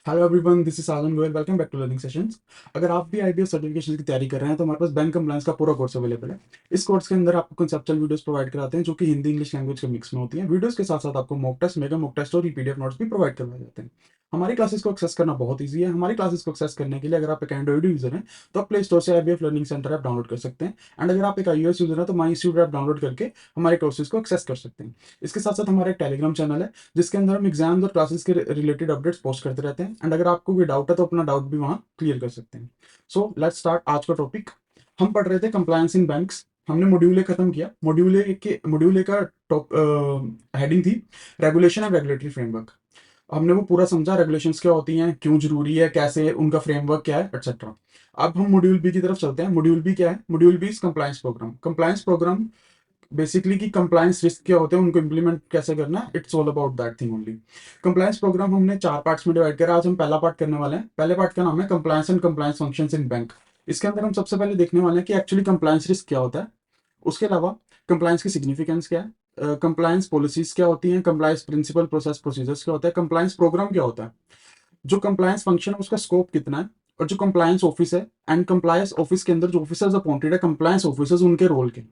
Hello everyone, this is Sajan Goyal. Welcome back to learning sessions. अगर आप भी आईबीएस सर्टिफिकेशन की तैयारी कर रहे हैं तो हमारे पास बैंक कंप्लायंस का पूरा कोर्स अवेलेबल है। इस कोर्स के अंदर आपको कंसेप्चुअल वीडियोस प्रोवाइड कराते हैं जो कि हिंदी इंग्लिश लैंग्वेज के मिक्स में होती हैं। वीडियोस के साथ साथ आपको mock test, mega mock test और पीडीएफ नोट्स भी प्रोवाइड करवाए जाते हैं। हमारी क्लासेस को एक्सेस करना बहुत ईजी है। हमारी क्लासेस को एक्सेस करने के लिए अगर आप एक एंड्रॉइड यूजर हैं तो आप प्ले स्टोर से IBF learning centre app download कर सकते हैं। एंड अगर आप एक आईओएस यूजर हैं तो माई इंस्टीट्यूट ऐप डाउनलोड करके हमारे कोर्सेज को एक्सेस कर सकते हैं। इसके साथ साथ हमारा एक टेलीग्राम चैनल है जिसके अंदर हम एग्जाम और क्लासेस के रिलेटेड अपडेट्स पोस्ट करते रहते हैं। एंड अगर आपको कोई डाउट है तो अपना डाउट भी वहाँ क्लियर कर सकते हैं। सो लेट्स स्टार्ट आज का टॉपिक। हम पढ़ रहे थे कंप्लायंस इन बैंक्स। हमने मॉड्यूल ए खत्म किया। मॉड्यूल ए का टॉप हेडिंग थी रेगुलेशन एंड रेगुलेटरी फ्रेमवर्क। हमने वो पूरा समझा, रेगुलेशंस क्या होती हैं, क्यों जरूरी है, कैसे उनका फ्रेमवर्क क्या है, एक्सेट्रा। अब हम मॉड्यूल बी की तरफ चलते हैं। मॉड्यूल बी क्या है? Module B is compliance programme. Compliance programme basically कि कंप्लायंस रिस्क क्या होते हैं, उनको इंप्लीमेंट कैसे करना है, it's all about that thing only. Compliance programme हमने 4 पार्ट्स में डिवाइड करा। आज हम पहला पार्ट करने वाले हैं। पहले पार्ट का नाम है compliance and compliance functions in bank. इसके अंदर हम सबसे पहले देखने वाले हैं कि एक्चुअली कंप्लायंस रिस्क क्या होता है। उसके अलावा कंप्लायंस की सिग्निफिकेंस क्या है, कंप्लायंस पॉलिसीज क्या होती हैं, कंप्लायंस प्रिंसिपल प्रोसेस प्रोसीजर्स क्या होता है, कंप्लायंस प्रोग्राम क्या होता है, जो कंप्लायंस फंक्शन है उसका स्कोप कितना है, और जो कंप्लायंस ऑफिस है एंड कंप्लायंस ऑफिस के अंदर जो ऑफिसर्स अपॉइंटेड है कंप्लायंस ऑफिसर्स, उनके रोल के।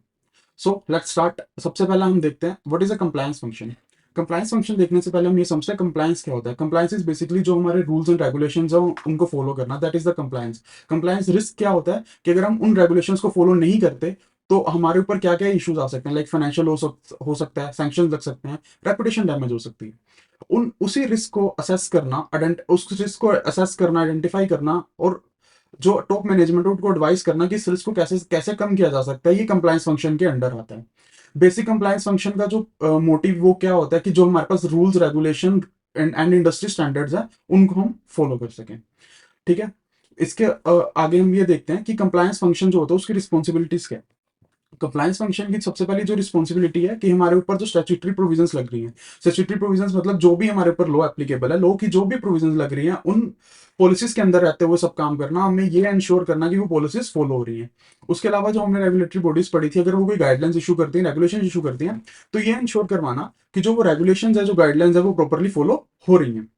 So let's start. सबसे पहला हम देखते हैं what is a compliance function. Compliance function देखने से पहले हम ये समझते हैं कंप्लायंस क्या होता है। कंप्लायंस इज बेसिकली जो हमारे रूल्स एंड रेगुलेशंस हैं उनको फॉलो करना, that is the compliance. Compliance risk क्या होता है कि अगर हम उन रेगुलेशंस को फॉलो नहीं करते तो हमारे ऊपर क्या क्या इश्यूज आ सकते हैं, लाइक फाइनेंशियल हो सकता है, सैंक्शन लग सकते हैं, रेपुटेशन डैमेज हो सकती है। उन उसी रिस्क को असेस करना, उस रिस्क को असेस करना, आइडेंटिफाई करना, और जो टॉप मैनेजमेंट है उनको एडवाइस करना कि इस रिस्क को कैसे कैसे कम किया जा सकता है, ये कंप्लायंस फंक्शन के अंडर आता है। बेसिक कंप्लायंस फंक्शन का जो मोटिव वो क्या होता है कि जो हमारे पास rules regulation and industry standards हैं उनको हम फॉलो कर सकें। ठीक है। इसके आगे हम ये देखते हैं कि कंप्लायंस फंक्शन जो होता है उसकी रिस्पॉन्सिबिलिटीज क्या है। कंप्लायंस फंक्शन की सबसे पहली जो रिस्पॉन्सिबिलिटी है कि हमारे ऊपर जो स्टैट्यूटरी प्रोविजंस लग रही हैं, स्टैट्यूटरी प्रोविजंस मतलब जो भी हमारे ऊपर लॉ एप्लीकेबल है, लॉ की जो भी प्रोविजंस लग रही हैं उन पॉलिसीज के अंदर रहते हुए सब काम करना, हमें ये इंश्योर करना कि वो पॉलिसीज फॉलो हो रही हैं। उसके अलावा जो हमने रेगुलेटरी बॉडीज पढ़ी थी, अगर वो कोई गाइडलाइंस इशू करती हैं, रेगुलेशन इशू करती हैं, तो ये इंश्योर करवाना कि जो वो रेगुलेशन है, जो गाइडलाइंस है, वो प्रॉपरली फॉलो हो रही हैं।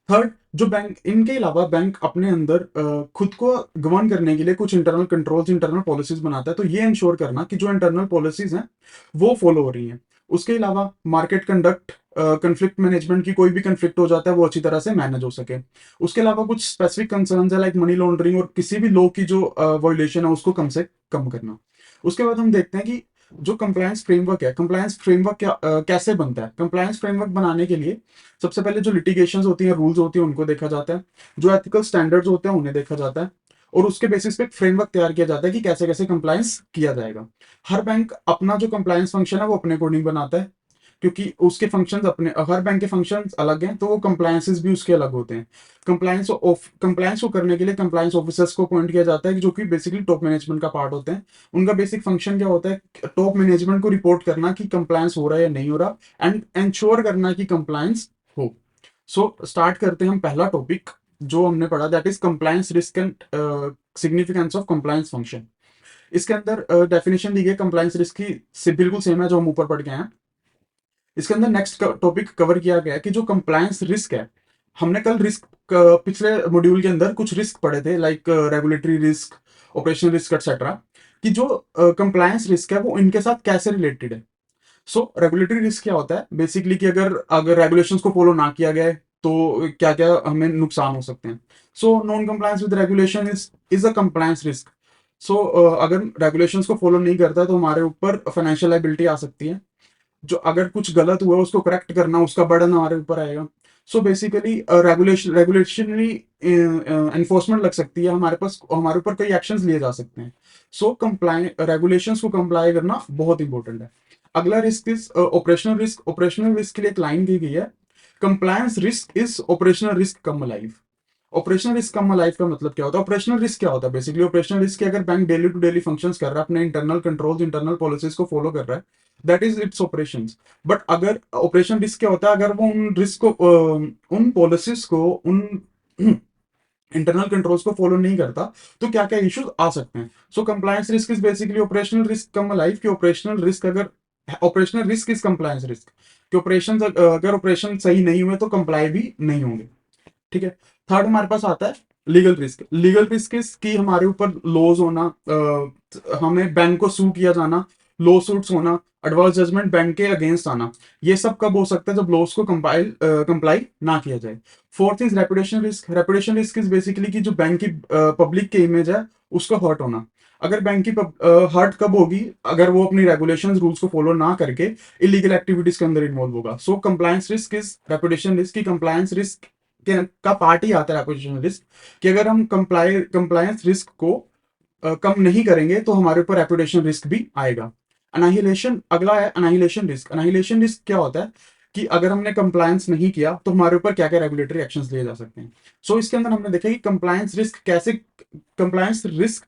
थर्ड, जो बैंक, इनके अलावा बैंक अपने अंदर खुद को गवर्न करने के लिए कुछ इंटरनल कंट्रोल्स, इंटरनल पॉलिसीज बनाता है, तो ये इंश्योर करना कि जो इंटरनल पॉलिसीज हैं वो फॉलो हो रही हैं। उसके अलावा मार्केट कंडक्ट, कंफ्लिक्ट मैनेजमेंट, की कोई भी कंफ्लिक्ट हो जाता है वो अच्छी तरह से मैनेज हो सके। उसके अलावा कुछ स्पेसिफिक कंसर्न्स है लाइक मनी लॉन्ड्रिंग और किसी भी लॉ की जो वायोलेशन है उसको कम से कम करना। उसके बाद हम देखते हैं कि जो कंप्लायंस फ्रेमवर्क है, कंप्लायंस फ्रेमवर्क कैसे बनता है। कंप्लायंस फ्रेमवर्क बनाने के लिए सबसे पहले जो लिटिगेशंस होती हैं, रूल्स होती हैं, उनको देखा जाता है। जो एथिकल स्टैंडर्ड्स होते हैं उन्हें देखा जाता है, और उसके बेसिस पे एक फ्रेमवर्क तैयार किया जाता है कि कैसे कैसे कंप्लायंस किया जाएगा। हर बैंक अपना जो कंप्लायंस फंक्शन है वो अपने अकॉर्डिंग बनाता है, क्योंकि उसके फंक्शंस अपने, हर बैंक के फंक्शंस अलग हैं तो वो कंप्लायंसेस भी उसके अलग होते हैं। कंप्लायंस को करने के लिए कंप्लायंस ऑफिसर्स को अपॉइंट किया जाता है जो कि बेसिकली टॉप मैनेजमेंट का पार्ट होते हैं। उनका बेसिक फंक्शन क्या होता है? टॉप मैनेजमेंट को रिपोर्ट करना कि कंप्लायंस हो रहा है या नहीं हो रहा, एंड इंश्योर करना कि कंप्लायंस हो। सो स्टार्ट करते हैं हम पहला टॉपिक जो हमने पढ़ा, that is compliance risk and significance of compliance function. इसके अंदर डेफिनेशन दी गई कंप्लायंस रिस्क की बिल्कुल सेम है जो हम ऊपर पढ़ के आए हैं। इसके अंदर नेक्स्ट टॉपिक कवर किया गया है कि जो कंप्लायंस रिस्क है, हमने कल रिस्क, पिछले मॉड्यूल के अंदर कुछ रिस्क पढ़े थे like regulatory risk, operational risk etcetera, कि जो कंप्लायंस रिस्क है वो इनके साथ कैसे रिलेटेड है। सो रेगुलेटरी रिस्क क्या होता है? बेसिकली कि अगर अगर रेगुलेशंस को फॉलो ना किया गया है तो क्या क्या हमें नुकसान हो सकते हैं। So non compliance with regulation is a compliance risk. So अगर रेगुलेशंस को फॉलो नहीं करता है तो हमारे ऊपर फाइनेंशियल लाइबिलिटी आ सकती है। जो अगर कुछ गलत हुआ उसको करेक्ट करना, उसका बर्डन हमारे ऊपर आएगा। सो बेसिकली रेगुलेशनरी एनफोर्समेंट लग सकती है हमारे पास, हमारे ऊपर कई एक्शंस लिए जा सकते हैं। सो कंप्लाई रेगुलेशंस को कंप्लाई करना बहुत इंपॉर्टेंट है। अगला risk is operational risk. Operational risk के लिए एक लाइन दी गई है, compliance risk is operational risk cum life. Operational risk cum life का मतलब क्या होता है? ऑपरेशनल रिस्क क्या होता है? बेसिकली ऑपरेशनल रिस्क की अगर bank daily to daily functions कर रहा है, अपने इंटरनल कंट्रोल्स, इंटरनल पॉलिसीज को फॉलो कर रहा है, that is its operations. But अगर ऑपरेशन रिस्क क्या होता है? अगर वो उन रिस्क को, उन पॉलिसीज को, उन इंटरनल कंट्रोल्स को फॉलो नहीं करता तो क्या क्या इश्यूज आ सकते हैं। So compliance risk is basically operational risk cum life. की ऑपरेशनल रिस्क अगर, operational risk is compliance risk कि ऑपरेशन, अगर ऑपरेशन सही नहीं हुए तो कंप्लाई भी नहीं होंगे। ठीक है। थर्ड हमारे पास आता है लीगल रिस्क। लीगल रिस्क की हमारे ऊपर लॉज होना, हमें बैंक को सू किया जाना, लॉ सूट्स होना, एडवर्स जजमेंट बैंक के अगेंस्ट आना। ये सब कब हो सकता है? जब लॉस को कंप्लाई ना किया जाए। Fourth is reputation risk. Reputation risk is basically कि जो बैंक की पब्लिक की इमेज है उसको हर्ट होना। अगर बैंक की हर्ट कब होगी? अगर वो अपनी रेगुलेशंस रूल्स को फॉलो ना करके इलीगल एक्टिविटीज के अंदर इन्वॉल्व होगा। So compliance risk is reputation risk की कंप्लायंस रिस्क का पार्ट ही आता है रेपुटेशन रिस्क, कि अगर हम कंप्लायंस रिस्क को कम नहीं करेंगे तो हमारे ऊपर रेपुटेशन रिस्क भी आएगा। अनाहिलेशन अगला है अनाहिलेशन रिस्क। अनाहिलेशन रिस्क क्या होता है कि अगर हमने कंप्लायंस नहीं किया तो हमारे ऊपर क्या क्या रेगुलेटरी एक्शंस लिए जा सकते हैं। सो इसके अंदर हमने देखा कि कंप्लायंस रिस्क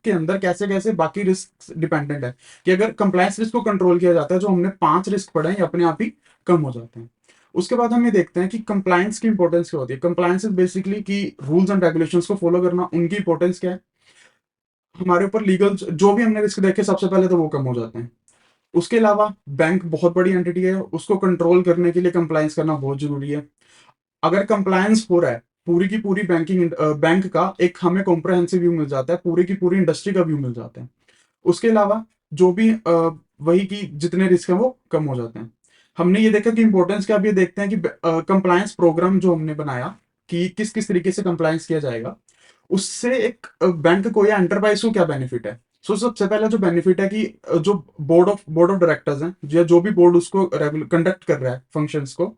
के अंदर कैसे कैसे बाकी रिस्क डिपेंडेंट है, कि अगर कंप्लायंस रिस्क को कंट्रोल किया जाता है, जो हमने 5 रिस्क पढ़े हैं, ये अपने आप ही कम हो जाते हैं। उसके बाद हम ये देखते हैं कि कंप्लायंस की इंपॉर्टेंस क्या होती है। कंप्लायंस इज बेसिकली कि रूल्स एंड रेगुलेशंस को फॉलो करना, उनकी इंपॉर्टेंस क्या है हमारे ऊपर। लीगल जो भी हमने रिस्क देखे सबसे पहले तो वो कम हो जाते हैं। उसके अलावा बैंक बहुत बड़ी एंटिटी है, उसको कंट्रोल करने के लिए कंप्लायंस करना बहुत जरूरी है। अगर कंप्लायंस हो रहा है, पूरी की पूरी बैंक का एक हमें कॉम्प्रहेंसिव व्यू मिल जाता है, पूरी की पूरी इंडस्ट्री का व्यू मिल जाता है। उसके अलावा जो भी वही की जितने रिस्क हैं वो कम हो जाते हैं। हमने ये देखा कि इंपॉर्टेंस क्या, अब ये देखते हैं कि कंप्लायंस प्रोग्राम जो हमने बनाया कि किस किस तरीके से कंप्लायंस किया जाएगा, उससे एक बैंक को या एंटरप्राइज को क्या बेनिफिट है। सो सबसे पहला जो बेनिफिट है कि जो बोर्ड ऑफ डायरेक्टर्स हैं, या जो भी बोर्ड उसको कंडक्ट कर रहा है फंक्शंस को,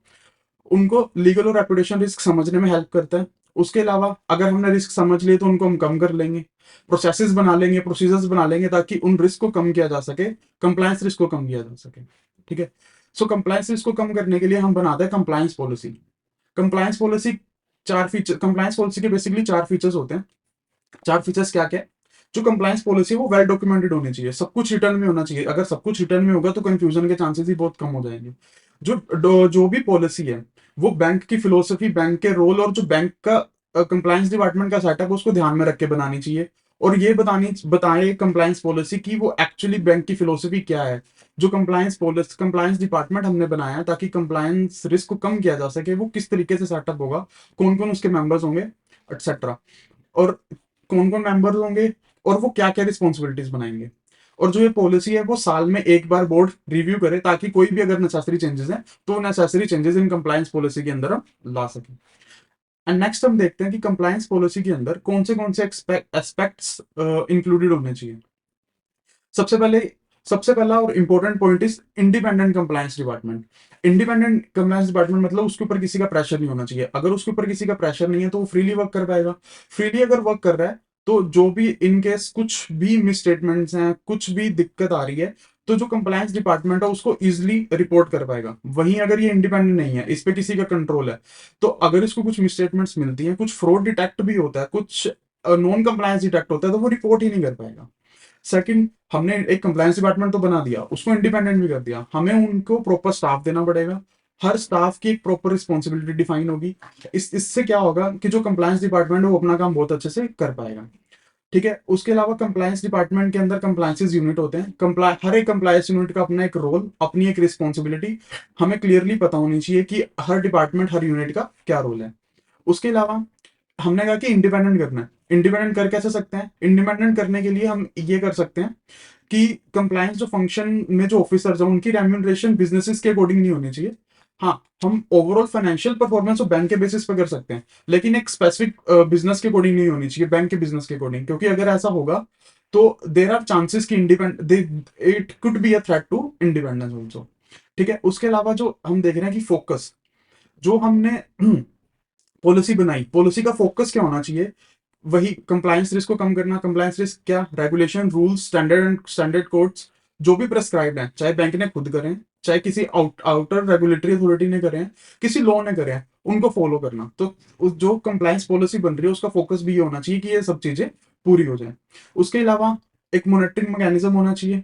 उनको लीगल और रेपुटेशन रिस्क समझने में हेल्प करता है। उसके अलावा अगर हमने रिस्क समझ लिए तो उनको हम कम कर लेंगे, प्रोसेसेस बना लेंगे, प्रोसीजर्स बना लेंगे ताकि उन रिस्क को कम किया जा सके, कंप्लायंस रिस्क को कम किया जा सके। ठीक है। सो कंप्लायंस रिस्क को कम करने के लिए हम बनाते हैं compliance policy. Compliance policy compliance policy के बेसिकली 4 फीचर्स होते हैं। 4 फीचर्स क्या क्या है? जो कंप्लायंस पॉलिसी है वो वेल डॉक्यूमेंटेड होनी चाहिए, सब कुछ रिटर्न में होना चाहिए। अगर सब कुछ रिटर्न में होगा तो कंफ्यूजन के चांसेस ही बहुत कम हो जाएंगे। जो भी पॉलिसी है वो बैंक की फिलोसफी, बैंक के रोल और जो बैंक का कंप्लायंस डिपार्टमेंट का सेटअप उसको ध्यान में रख के बनानी चाहिए। और ये बताए कंप्लायंस पॉलिसी की वो एक्चुअली बैंक की फिलोसफी क्या है। जो कंप्लायंस डिपार्टमेंट हमने बनाया है ताकि कंप्लायंस रिस्क को कम किया जा सके, वो किस तरीके से सेटअप होगा, कौन कौन उसके मेंबर्स होंगे, एक्सेट्रा, और कौन कौन मेंबर्स होंगे, और वो क्या क्या रिस्पॉन्सिबिलिटीज बनाएंगे। और जो ये पॉलिसी है वो साल में एक बार बोर्ड रिव्यू करे ताकि कोई भी अगर नेसेसरी चेंजेस हैं तो necessary changes in compliance policy के अंदर हम ला सकें। एंड नेक्स्ट हम देखते हैं कि कंप्लायंस पॉलिसी के अंदर कौन से एस्पेक्ट्स इंक्लूडेड होने चाहिए। सबसे पहले सबसे पहला और important point is independent compliance department. Independent compliance department मतलब उसके ऊपर किसी का प्रेशर नहीं होना चाहिए। अगर उसके ऊपर किसी का प्रेशर नहीं है तो वो फ्रीली वर्क कर पाएगा। फ्रीली अगर वर्क कर रहा है तो जो भी इन केस कुछ भी मिसस्टेटमेंट्स हैं, कुछ भी दिक्कत आ रही है, तो जो कंप्लायंस डिपार्टमेंट है उसको इजिली रिपोर्ट कर पाएगा। वहीं अगर ये इंडिपेंडेंट नहीं है, इस पे किसी का कंट्रोल है, तो अगर इसको कुछ मिसस्टेटमेंट्स मिलती हैं, कुछ फ्रॉड डिटेक्ट भी होता है, कुछ नॉन कंप्लायंस डिटेक्ट होता है, तो वो रिपोर्ट ही नहीं कर पाएगा। सेकंड, हमने एक कंप्लायंस डिपार्टमेंट तो बना दिया, उसको इंडिपेंडेंट भी कर दिया, हमें उनको प्रॉपर स्टाफ देना पड़ेगा। हर स्टाफ की एक प्रॉपर रिस्पॉन्सिबिलिटी डिफाइन होगी। इससे क्या होगा कि जो कंप्लायंस डिपार्टमेंट है वो अपना काम बहुत अच्छे से कर पाएगा। ठीक है। उसके अलावा कंप्लायंस डिपार्टमेंट के अंदर कंप्लायंसेस यूनिट होते हैं। हर एक कंप्लायंस यूनिट का अपना एक रोल, अपनी एक रिस्पॉन्सिबिलिटी हमें क्लियरली पता होनी चाहिए कि हर डिपार्टमेंट, हर यूनिट का क्या रोल है। उसके अलावा हमने कहा कि इंडिपेंडेंट करना है। इंडिपेंडेंट कर कैसे सकते हैं? इंडिपेंडेंट करने के लिए हम ये कर सकते हैं कि कंप्लायंस जो फंक्शन में जो ऑफिसर्स हैं उनकी रेम्यूनरेशन बिजनेसेस के अकॉर्डिंग नहीं होनी चाहिए। हाँ, हम ओवरऑल फाइनेंशियल परफॉर्मेंस और बैंक के बेसिस पे कर सकते हैं, लेकिन एक स्पेसिफिक बिजनेस के अकॉर्डिंग नहीं होनी चाहिए, बैंक के बिजनेस के अकॉर्डिंग, क्योंकि अगर ऐसा होगा तो देर आर चांसेस कि it could be a threat to independence also. ठीक है। उसके अलावा जो हम देख रहे हैं कि फोकस, जो हमने पॉलिसी बनाई, पॉलिसी का फोकस क्या होना चाहिए? वही कंप्लायंस रिस्क को कम करना। कंप्लायंस रिस्क क्या? रेगुलेशन, रूल्स, स्टैंडर्ड कोड्स जो भी प्रेस्क्राइब्ड हैं, चाहे बैंक ने खुद करें, चाहे किसी आउटर रेगुलेटरी अथॉरिटी ने करें, किसी लॉ ने करें, उनको फॉलो करना। तो जो कंप्लायंस पॉलिसी बन रही है उसका फोकस भी ये होना चाहिए कि ये सब चीजें पूरी हो जाए। उसके अलावा एक मॉनिटरिंग मैकेनिज्म होना चाहिए,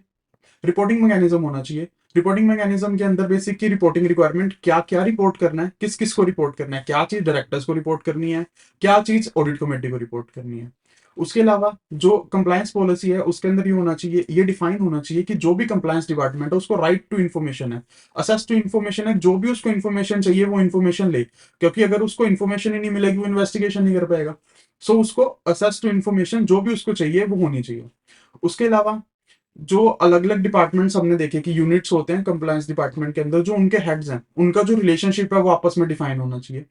रिपोर्टिंग मैकेनिज्म होना चाहिए। रिपोर्टिंग मैकेनिज्म के अंदर बेसिक की रिपोर्टिंग रिक्वायरमेंट, क्या क्या रिपोर्ट करना है, किस किस को रिपोर्ट करना है, क्या चीज डायरेक्टर्स को रिपोर्ट करनी है, क्या चीज ऑडिट कमेटी को रिपोर्ट करनी है। उसके अलावा जो कंप्लायंस पॉलिसी है उसके अंदर ये होना चाहिए, ये डिफाइन होना चाहिए कि जो भी कंप्लायंस डिपार्टमेंट है उसको राइट टू इन्फॉर्मेशन है, असेस टू इन्फॉर्मेशन है, जो भी उसको इन्फॉर्मेशन चाहिए वो इन्फॉर्मेशन ले, क्योंकि अगर उसको इन्फॉर्मेशन ही नहीं मिलेगी वो इन्वेस्टिगेशन नहीं कर पाएगा। सो उसको असेस टू इन्फॉर्मेशन जो भी उसको चाहिए वो होनी चाहिए। उसके अलावा जो अलग अलग डिपार्टमेंट्स हमने देखे कि यूनिट्स होते हैं कंप्लायंस डिपार्टमेंट के अंदर, जो उनके हेड्स हैं उनका जो रिलेशनशिप है वो आपस में डिफाइन होना चाहिए।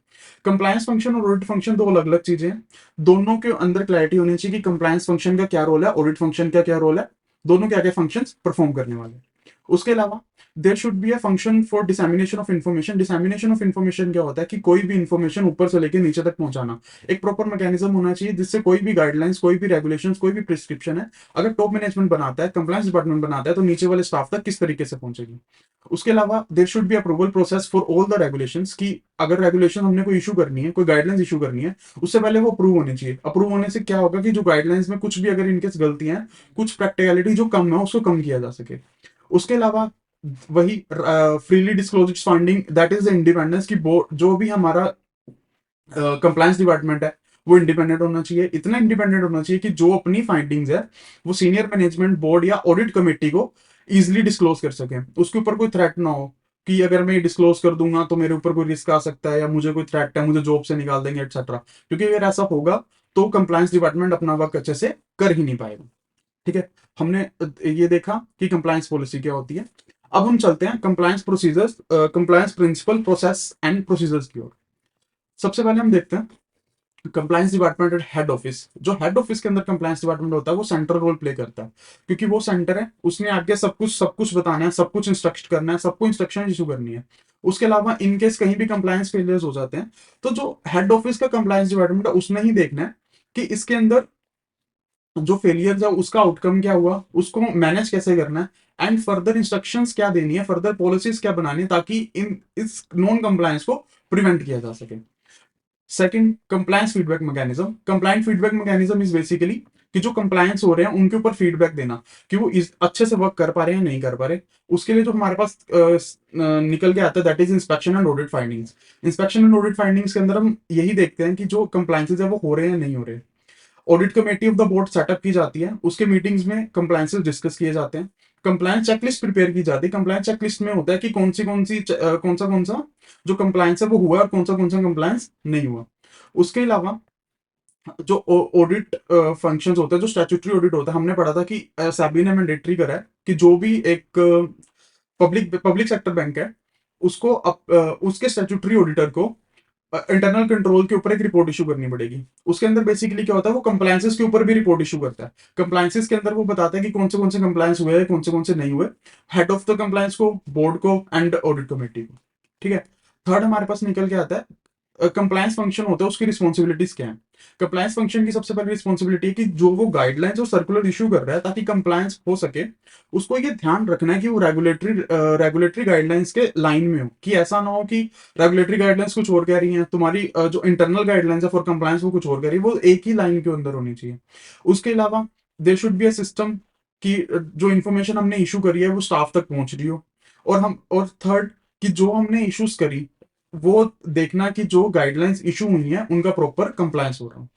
कंप्लायंस फंक्शन और ऑडिट फंक्शन दो अलग अलग चीजें हैं, दोनों के अंदर क्लैरिटी होनी चाहिए कि कंप्लायंस फंक्शन का क्या रोल है, ऑडिट फंक्शन का क्या रोल है, दोनों क्या क्या फंक्शन परफॉर्म करने वाले हैं। उसके अलावा there should be a function for dissemination of information. Dissemination of information क्या होता है कि कोई भी इन्फॉर्मेशन ऊपर से लेकर नीचे तक पहुंचाना, एक प्रॉपर मैकेनिज्म होना चाहिए जिससे कोई भी गाइडलाइंस, कोई भी रेगुलेशंस, कोई भी प्रिस्क्रिप्शन है, अगर टॉप मैनेजमेंट बनाता है, कंप्लायंस डिपार्टमेंट बनाता है, तो नीचे वाले स्टाफ तक किस तरीके से पहुंचेगी। उसके अलावा there should B approval process for all the regulations, की अगर रेगुलेशन हमने कोई इशू करनी है, कोई गाइडलाइंस इशू करनी है, उससे पहले वो अप्रूव होनी चाहिए। अप्रूव होने से क्या होगा कि जो गाइडलाइंस में कुछ भी अगर इनकेस गलतियां हैं, कुछ प्रैक्टिकलिटी जो कम है उसको कम किया जा सके। उसके अलावा वही freely disclose finding, that is the independence, की बोर्ड जो भी हमारा कंप्लायंस डिपार्टमेंट है वो इंडिपेंडेंट होना चाहिए, इतना इंडिपेंडेंट होना चाहिए कि जो अपनी फाइंडिंग्स है वो सीनियर मैनेजमेंट बोर्ड या ऑडिट कमेटी को इजिली डिस्क्लोज कर सके, उसके ऊपर कोई थ्रेट ना हो कि अगर मैं डिस्क्लोज कर दूंगा तो मेरे ऊपर कोई रिस्क आ सकता है या मुझे कोई थ्रेट है, मुझे जॉब से निकाल देंगे एक्सेट्रा। क्योंकि अगर ऐसा होगा तो कंप्लायंस डिपार्टमेंट अपना वर्क अच्छे से कर ही नहीं पाएगा। ठीक है, हमने ये देखा कि कंप्लायंस पॉलिसी क्या होती है। अब हम चलते हैं compliance procedures, compliance principle, process and procedures की ओर। सबसे पहले हम देखते हैं कंप्लायंस डिपार्टमेंट हेड ऑफिस। जो हेड ऑफिस के अंदर कंप्लायंस डिपार्टमेंट होता है वो सेंट्रल रोल प्ले करता है, क्योंकि वो सेंटर है, उसने आगे सब कुछ बताना है, सब कुछ इंस्ट्रक्ट करना है, सबको इंस्ट्रक्शन इशू करनी है। उसके अलावा इनकेस कहीं भी कंप्लायंस फेलियर्स हो जाते हैं तो जो हेड ऑफिस का कंप्लायंस डिपार्टमेंट है उसने ही देखना है कि इसके अंदर जो फेलियर है उसका आउटकम क्या हुआ, उसको मैनेज कैसे करना है, एंड फर्दर इंस्ट्रक्शंस क्या देनी है, फर्दर पॉलिसीज क्या बनानी है, ताकि इन इस नॉन कंप्लायंस को प्रिवेंट किया जा सके। Second, compliance feedback mechanism. Compliance feedback mechanism is basically कि जो कंप्लायंस हो रहे हैं उनके ऊपर फीडबैक देना कि वो अच्छे से वर्क कर पा रहे हैं नहीं कर पा रहे। उसके लिए जो हमारे पास निकल के आता है that is inspection and audit findings. Inspection and audit findings के अंदर हम यही देखते हैं कि जो कंप्लायंसेज है वो हो रहे हैं नहीं हो रहे। Audit committee of the board setup की जाती है, उसके मीटिंग्स में कंप्लायंसेस डिस्कस किए जाते हैं। कंप्लायंस चेकलिस्ट प्रिपेयर की जाती है। कंप्लायंस चेकलिस्ट में होता है कि कौन सी कौन सा जो कंप्लायंस है वो हुआ और कौन सा कंप्लायंस नहीं हुआ। उसके अलावा जो ऑडिट फंक्शंस होते हैं, जो स्टैट्यूटरी ऑडिट होता है, हमने पढ़ा था कि सेबी ने मैंडेटरी करा है कि जो भी एक पब्लिक पब्लिक सेक्टर बैंक है उसको उसके स्टैट्यूटरी ऑडिटर को इंटरनल कंट्रोल के ऊपर एक रिपोर्ट इशू करनी पड़ेगी। उसके अंदर बेसिकली क्या होता है, वो कंप्लायंसेस के ऊपर भी रिपोर्ट इशू करता है। कंप्लायंसेस के अंदर वो बताता है कि कौन से कंप्लायंस हुए हैं, कौन से नहीं हुए, हेड ऑफ द कंप्लायंस को, बोर्ड को एंड ऑडिट कमेटी को। ठीक है, थर्ड हमारे पास निकल के आता है कंप्लायंस फंक्शन होता है, उसकी रिस्पॉन्सिबिलिटीज क्या है। कंप्लायंस फंक्शन की सबसे पहली रिस्पॉन्सिबिलिटी है कि जो वो गाइडलाइंस और सर्कुलर इशू कर रहा है ताकि कंप्लायंस हो सके, उसको ये ध्यान रखना है कि वो रेगुलेटरी गाइडलाइंस के लाइन में हो, कि ऐसा ना हो कि रेगुलेटरी गाइडलाइंस कुछ और कह रही हैं, तुम्हारी जो इंटरनल गाइडलाइंस है फॉर कंप्लायंस वो कुछ और कह रही है, वो एक ही लाइन के अंदर होनी चाहिए। उसके अलावा there should be a system कि जो इन्फॉर्मेशन हमने इशू करी है वो स्टाफ तक पहुंच रही हो। और थर्ड, कि जो हमने इश्यूज करी वो देखना कि जो गाइडलाइंस इशू हुई है उनका प्रॉपर कंप्लायंस हो रहा हो।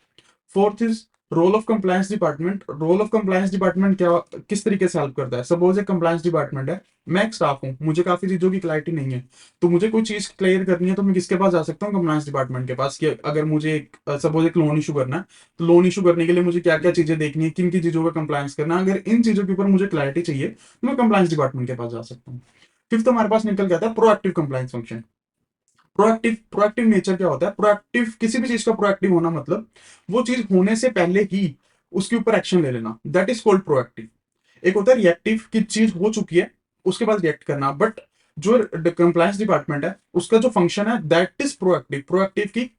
Fourth is role of compliance department. Role of compliance department क्या, किस तरीके से हेल्प करता है। सपोज एक कंप्लायंस डिपार्टमेंट है, मैं एक स्टाफ हूँ, मुझे काफी चीजों की क्लैरिटी नहीं है, तो मुझे कोई चीज क्लियर करनी है तो मैं किसके पास जा सकता हूँ, कंप्लायंस डिपार्टमेंट के पास। कि अगर मुझे सपोज एक लोन इशू करना है, तो लोन इशू करने के लिए मुझे क्या क्या चीजें देखनी है, किन की चीजों का कंप्लायंस करना है, अगर इन चीजों के ऊपर मुझे क्लैरिटी चाहिए तो मैं कंप्लायंस डिपार्टमेंट के पास जा सकता हूँ। फिफ्थ हमारे पास निकल के आता है proactive compliance function. Proactive nature क्या होता है, प्रोएक्टिव किसी भी चीज का प्रोएक्टिव होना मतलब वो चीज होने से पहले ही उसके ऊपर एक्शन ले लेना, दैट इज कॉल्ड प्रोएक्टिव। एक होता है रिएक्टिव कि चीज हो चुकी है उसके बाद रिएक्ट करना, बट जो कंप्लायंस डिपार्टमेंट है उसका जो फंक्शन है दैट इज प्रोएक्टिव। प्रोएक्टिव की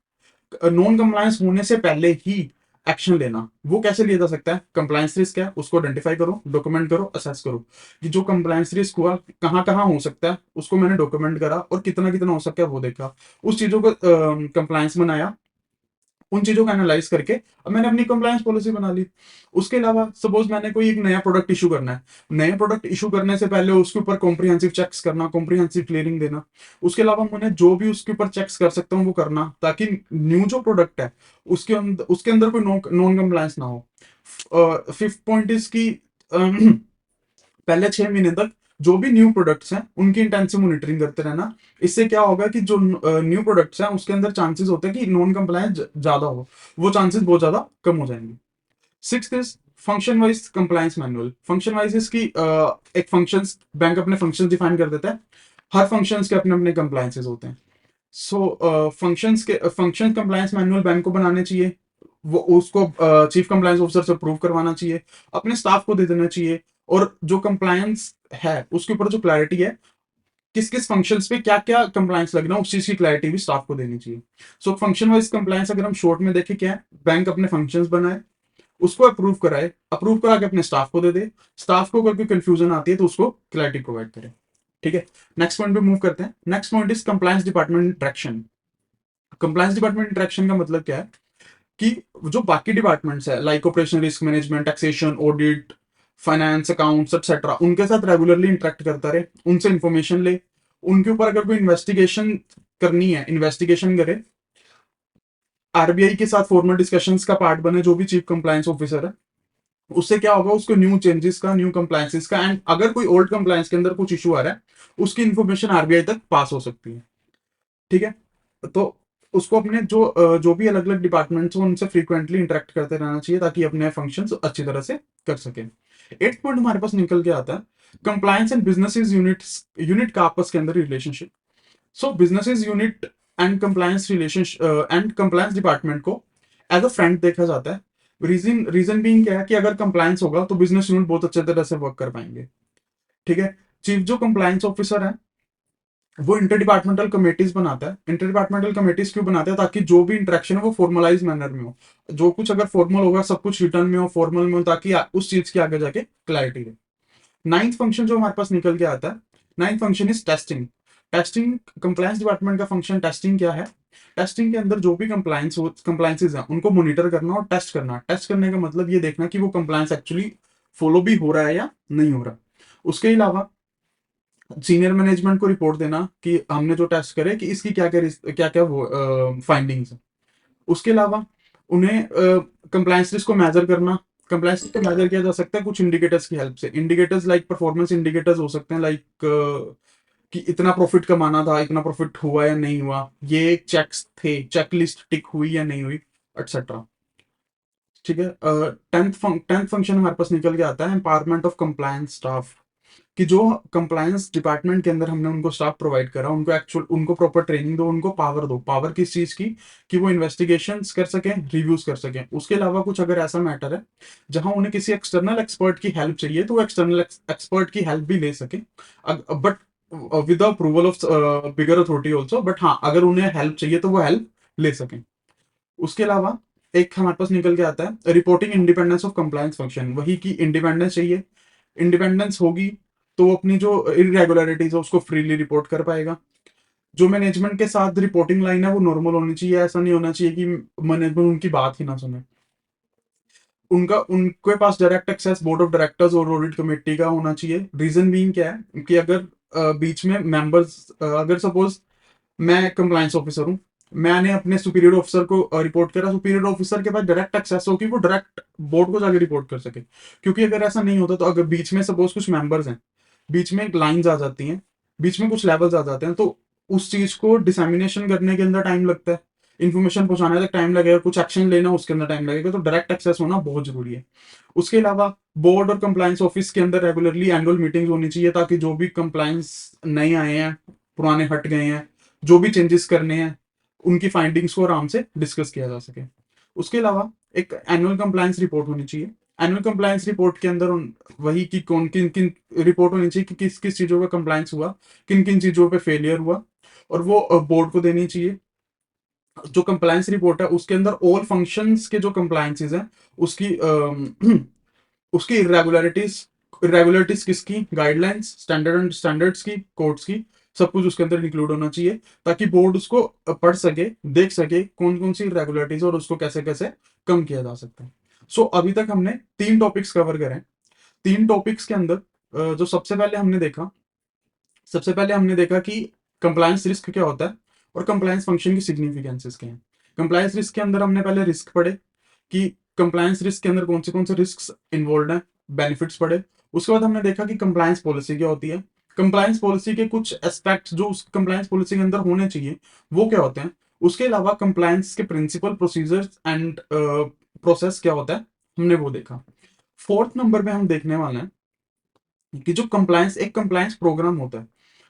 नॉन कंप्लायंस होने से पहले ही एक्शन लेना। वो कैसे लिया जा सकता है, कंप्लायंस रिस्क है उसको आइडेंटिफाई करो, डॉक्यूमेंट करो, असेस करो कि जो कंप्लायंस रिस्क हुआ कहाँ कहाँ हो सकता है, उसको मैंने डॉक्यूमेंट करा और कितना कितना हो सकता है वो देखा, उस चीजों को कंप्लायंस बनाया, उन चीजों को एनालाइज करके अब मैंने अपनी कंप्लायंस पॉलिसी बना ली। उसके अलावा सपोज मैंने कोई एक नया प्रोडक्ट इशू करना है, नए प्रोडक्ट इशू करने से पहले उसके ऊपर कॉम्प्रिहेंसिव चेक्स करना, कॉम्प्रिहेंसिव क्लियरिंग देना। उसके अलावा मैंने जो भी उसके ऊपर चेक्स कर सकता हूँ वो करना, ताकि न्यू जो प्रोडक्ट है उसके अंदर कोई नॉन कंप्लायंस ना हो। फिफ्थ पॉइंट इज की पहले 6 महीने तक जो भी न्यू प्रोडक्ट्स हैं उनकी इंटेंसिव मॉनिटरिंग करते रहना। इससे क्या होगा कि जो न्यू प्रोडक्ट्स हैं उसके अंदर चांसेस होते हैं कि नॉन कंप्लायंस ज्यादा हो, वो चांसेस बहुत ज्यादा कम हो जाएंगे। Sixth is function wise compliance manual. Function wise इसकी एक फंक्शंस, बैंक अपने फंक्शंस डिफाइन कर देता है, हर फंक्शंस के अपने अपने कंप्लायंसेस होते हैं। So function compliance manual bank को बनाने चाहिए, वो उसको चीफ कंप्लायंस ऑफिसर से अप्रूव करवाना चाहिए, अपने स्टाफ को दे देना चाहिए। और जो कंप्लायंस है उसके ऊपर जो क्लैरिटी है, किस किस फंक्शंस पे क्या क्या कंप्लायंस लगना, उस चीज की क्लैरिटी भी स्टाफ को देनी चाहिए। सो फंक्शन वाइज कंप्लायंस अगर हम शॉर्ट में देखें क्या है, बैंक अपने फंक्शंस बनाए, उसको अप्रूव कराए, अप्रूव करा के अपने स्टाफ को दे दे, स्टाफ को अगर कोई कंफ्यूजन आती है तो उसको क्लैरिटी प्रोवाइड करे। ठीक है, नेक्स्ट पॉइंट पे मूव करते हैं। Next point is compliance department interaction. Compliance department interaction का मतलब क्या है कि जो बाकी डिपार्टमेंट्स है like operation, risk management, taxation, audit, finance, accounts etcetera, उनके साथ रेगुलरली इंटरेक्ट करता रहे, उनसे इंफॉर्मेशन ले, उनके ऊपर अगर कोई इन्वेस्टिगेशन करनी है इन्वेस्टिगेशन करे, आरबीआई के साथ फॉर्मल डिस्कशंस का पार्ट बने जो भी चीफ कंप्लायंस ऑफिसर है। उससे क्या होगा, उसको न्यू चेंजेस का, न्यू कंप्लायंसेस का, एंड अगर कोई ओल्ड कंप्लायंस के अंदर कुछ इशू आ रहा है उसकी इन्फॉर्मेशन आरबीआई तक पास हो सकती है। ठीक है, तो उसको अपने जो भी अलग अलग डिपार्टमेंट्स हो उनसे फ्रीक्वेंटली इंटरेक्ट करते रहना चाहिए ताकि अपने फंक्शंस अच्छी तरह से कर सके। एट पॉइंट हमारे पास निकल के आता है compliance and businesses units, unit का आपस के अंदर relationship. So businesses unit and compliance relationship and compliance department को एज अ फ्रेंड देखा जाता है। रीजन रीजन बीइंग क्या है कि अगर कंप्लायंस होगा तो बिजनेस यूनिट बहुत अच्छे तरह से वर्क कर पाएंगे। ठीक है, चीफ जो कंप्लायंस ऑफिसर है वो इंटर डिपार्टमेंटल कमेटीज बनाता है। इंटर डिपार्टमेंटल कमेटीज क्यों बनाता है, ताकि जो भी इंटरेक्शन है वो फॉर्मलाइज मैनर में हो, जो कुछ अगर फॉर्मल होगा सब कुछ रिटर्न में हो, फॉर्मल में हो, ताकि उस चीज की आगे जाके क्लैरिटी रहे। नाइन्थ फंक्शन जो हमारे पास निकल के आता है, ninth function is testing. Testing compliance department का फंक्शन। टेस्टिंग क्या है, टेस्टिंग के अंदर जो भी कंप्लायंसेज हैं उनको मॉनिटर करना और टेस्ट करना। टेस्ट करने का मतलब ये देखना कि वो कंप्लायंस एक्चुअली फॉलो भी हो रहा है या नहीं हो रहा। उसके अलावा सीनियर मैनेजमेंट को रिपोर्ट देना कि हमने जो टेस्ट करे कि इसकी क्या क्या वो फाइंडिंग्स है। उसके अलावा उन्हें कंप्लायंस रिस्क को मेजर करना। कंप्लायंस रिस्क को मेजर किया जा सकता है कुछ इंडिकेटर्स की हेल्प से। इंडिकेटर्स लाइक परफॉर्मेंस इंडिकेटर्स हो सकते हैं, लाइक कि इतना प्रॉफिट कमाना था, इतना प्रॉफिट हुआ या नहीं हुआ, ये चेक्स थे, चेकलिस्ट टिक हुई या नहीं हुई, एक्सेट्रा। ठीक है, टेंथ फंक्शन हमारे पास निकल के आता है एम्पावरमेंट ऑफ कंप्लायंस स्टाफ। कि जो कंप्लायंस डिपार्टमेंट के अंदर हमने उनको स्टाफ प्रोवाइड करा, उनको एक्चुअल उनको प्रॉपर ट्रेनिंग दो, उनको पावर दो। पावर किस चीज की, कि वो इन्वेस्टिगेशंस कर सकें, रिव्यूज कर सकें। उसके अलावा कुछ अगर ऐसा मैटर है जहां उन्हें किसी एक्सटर्नल एक्सपर्ट की हेल्प चाहिए तो वो एक्सटर्नल एक्सपर्ट की हेल्प भी ले सके, but with approval of bigger authority also. But हाँ, अगर उन्हें हेल्प चाहिए तो वो हेल्प ले सकें। उसके अलावा एक हमारे पास निकल के आता है reporting independence of compliance function. वही की इंडिपेंडेंस चाहिए, इंडिपेंडेंस होगी तो वो अपनी जो इरेगुलरिटीज है उसको फ्रीली रिपोर्ट कर पाएगा। जो मैनेजमेंट के साथ रिपोर्टिंग लाइन है वो नॉर्मल होनी चाहिए, ऐसा नहीं होना चाहिए कि मैनेजमेंट उनकी बात ही ना सुने। उनका उनके पास direct access board of directors और ऑडिट कमेटी का होना चाहिए। रीजन बीइंग क्या है कि अगर बीच में मेंबर्स, अगर सपोज मैं कंप्लायंस ऑफिसर हूँ, मैंने अपने सुपीरियर ऑफिसर को रिपोर्ट करा, सुपीरियर ऑफिसर के पास डायरेक्ट एक्सेस हो कि वो डायरेक्ट बोर्ड को जाके रिपोर्ट कर सके। क्योंकि अगर ऐसा नहीं होता तो अगर बीच में सपोज कुछ मेंबर्स हैं, बीच में लाइंस आ जाती हैं, बीच में कुछ लेवल्स आ जाते हैं, तो उस चीज को डिसमिनेशन करने के अंदर टाइम लगता है, इन्फॉर्मेशन पहुंचाने तक टाइम लगेगा, कुछ एक्शन लेना उसके अंदर टाइम लगेगा। तो डायरेक्ट एक्सेस होना बहुत जरूरी है। उसके अलावा बोर्ड और कंप्लायंस ऑफिस के अंदर रेगुलरली एनुअल मीटिंग्स होनी चाहिए, ताकि जो भी कंप्लायंस नए आए हैं, पुराने हट गए हैं, जो भी चेंजेस करने हैं उनकी फाइंडिंग्स को आराम से डिस्कस किया जा सके। उसके अलावा एक एनुअल कंप्लायंस रिपोर्ट होनी चाहिए। एनुअल कंप्लायंस रिपोर्ट के अंदर वही कि कौन किन किन रिपोर्ट होनी चाहिए कि किस किस चीजों का कंप्लायंस हुआ, किन किन चीजों पे फेलियर हुआ, और वो बोर्ड को देनी चाहिए। जो कंप्लायंस रिपोर्ट है उसके अंदर ऑल फंक्शंस के जो कंप्लायंसेस हैं उसकी उसकी इरेगुलरिटीज, इरेगुलरिटीज किसकी, गाइडलाइंस, स्टैंडर्ड्स की, कोर्ट्स की, सब कुछ उसके अंदर इंक्लूड होना चाहिए, ताकि बोर्ड उसको पढ़ सके, देख सके कौन कौन सी इरेगुलरिटीज और उसको कैसे कैसे कम किया जा सकता है। सो अभी तक हमने 3 टॉपिक्स कवर करे हैं। 3 टॉपिक्स के अंदर जो सबसे पहले हमने देखा कि कंप्लायंस रिस्क क्या होता है और कंप्लायंस फंक्शन की सिग्निफिकेंसेस क्या है। कंप्लायंस रिस्क के अंदर हमने पहले रिस्क पढ़े कि कंप्लायंस रिस्क के अंदर कौन से रिस्क इन्वॉल्व हैं, बेनिफिट्स पढ़े। उसके बाद हमने देखा कि कंप्लायंस पॉलिसी क्या होती है, कंप्लायंस पॉलिसी के कुछ एस्पेक्ट्स जो उस कंप्लायंस पॉलिसी के अंदर होने चाहिए वो क्या होते हैं। उसके अलावा कंप्लायंस के प्रिंसिपल, प्रोसीजर्स एंड प्रोसेस क्या होता है, हमने वो देखा। फोर्थ नंबर पे हम देखने वाले हैं कि जो कंप्लायंस एक कंप्लायंस प्रोग्राम होता है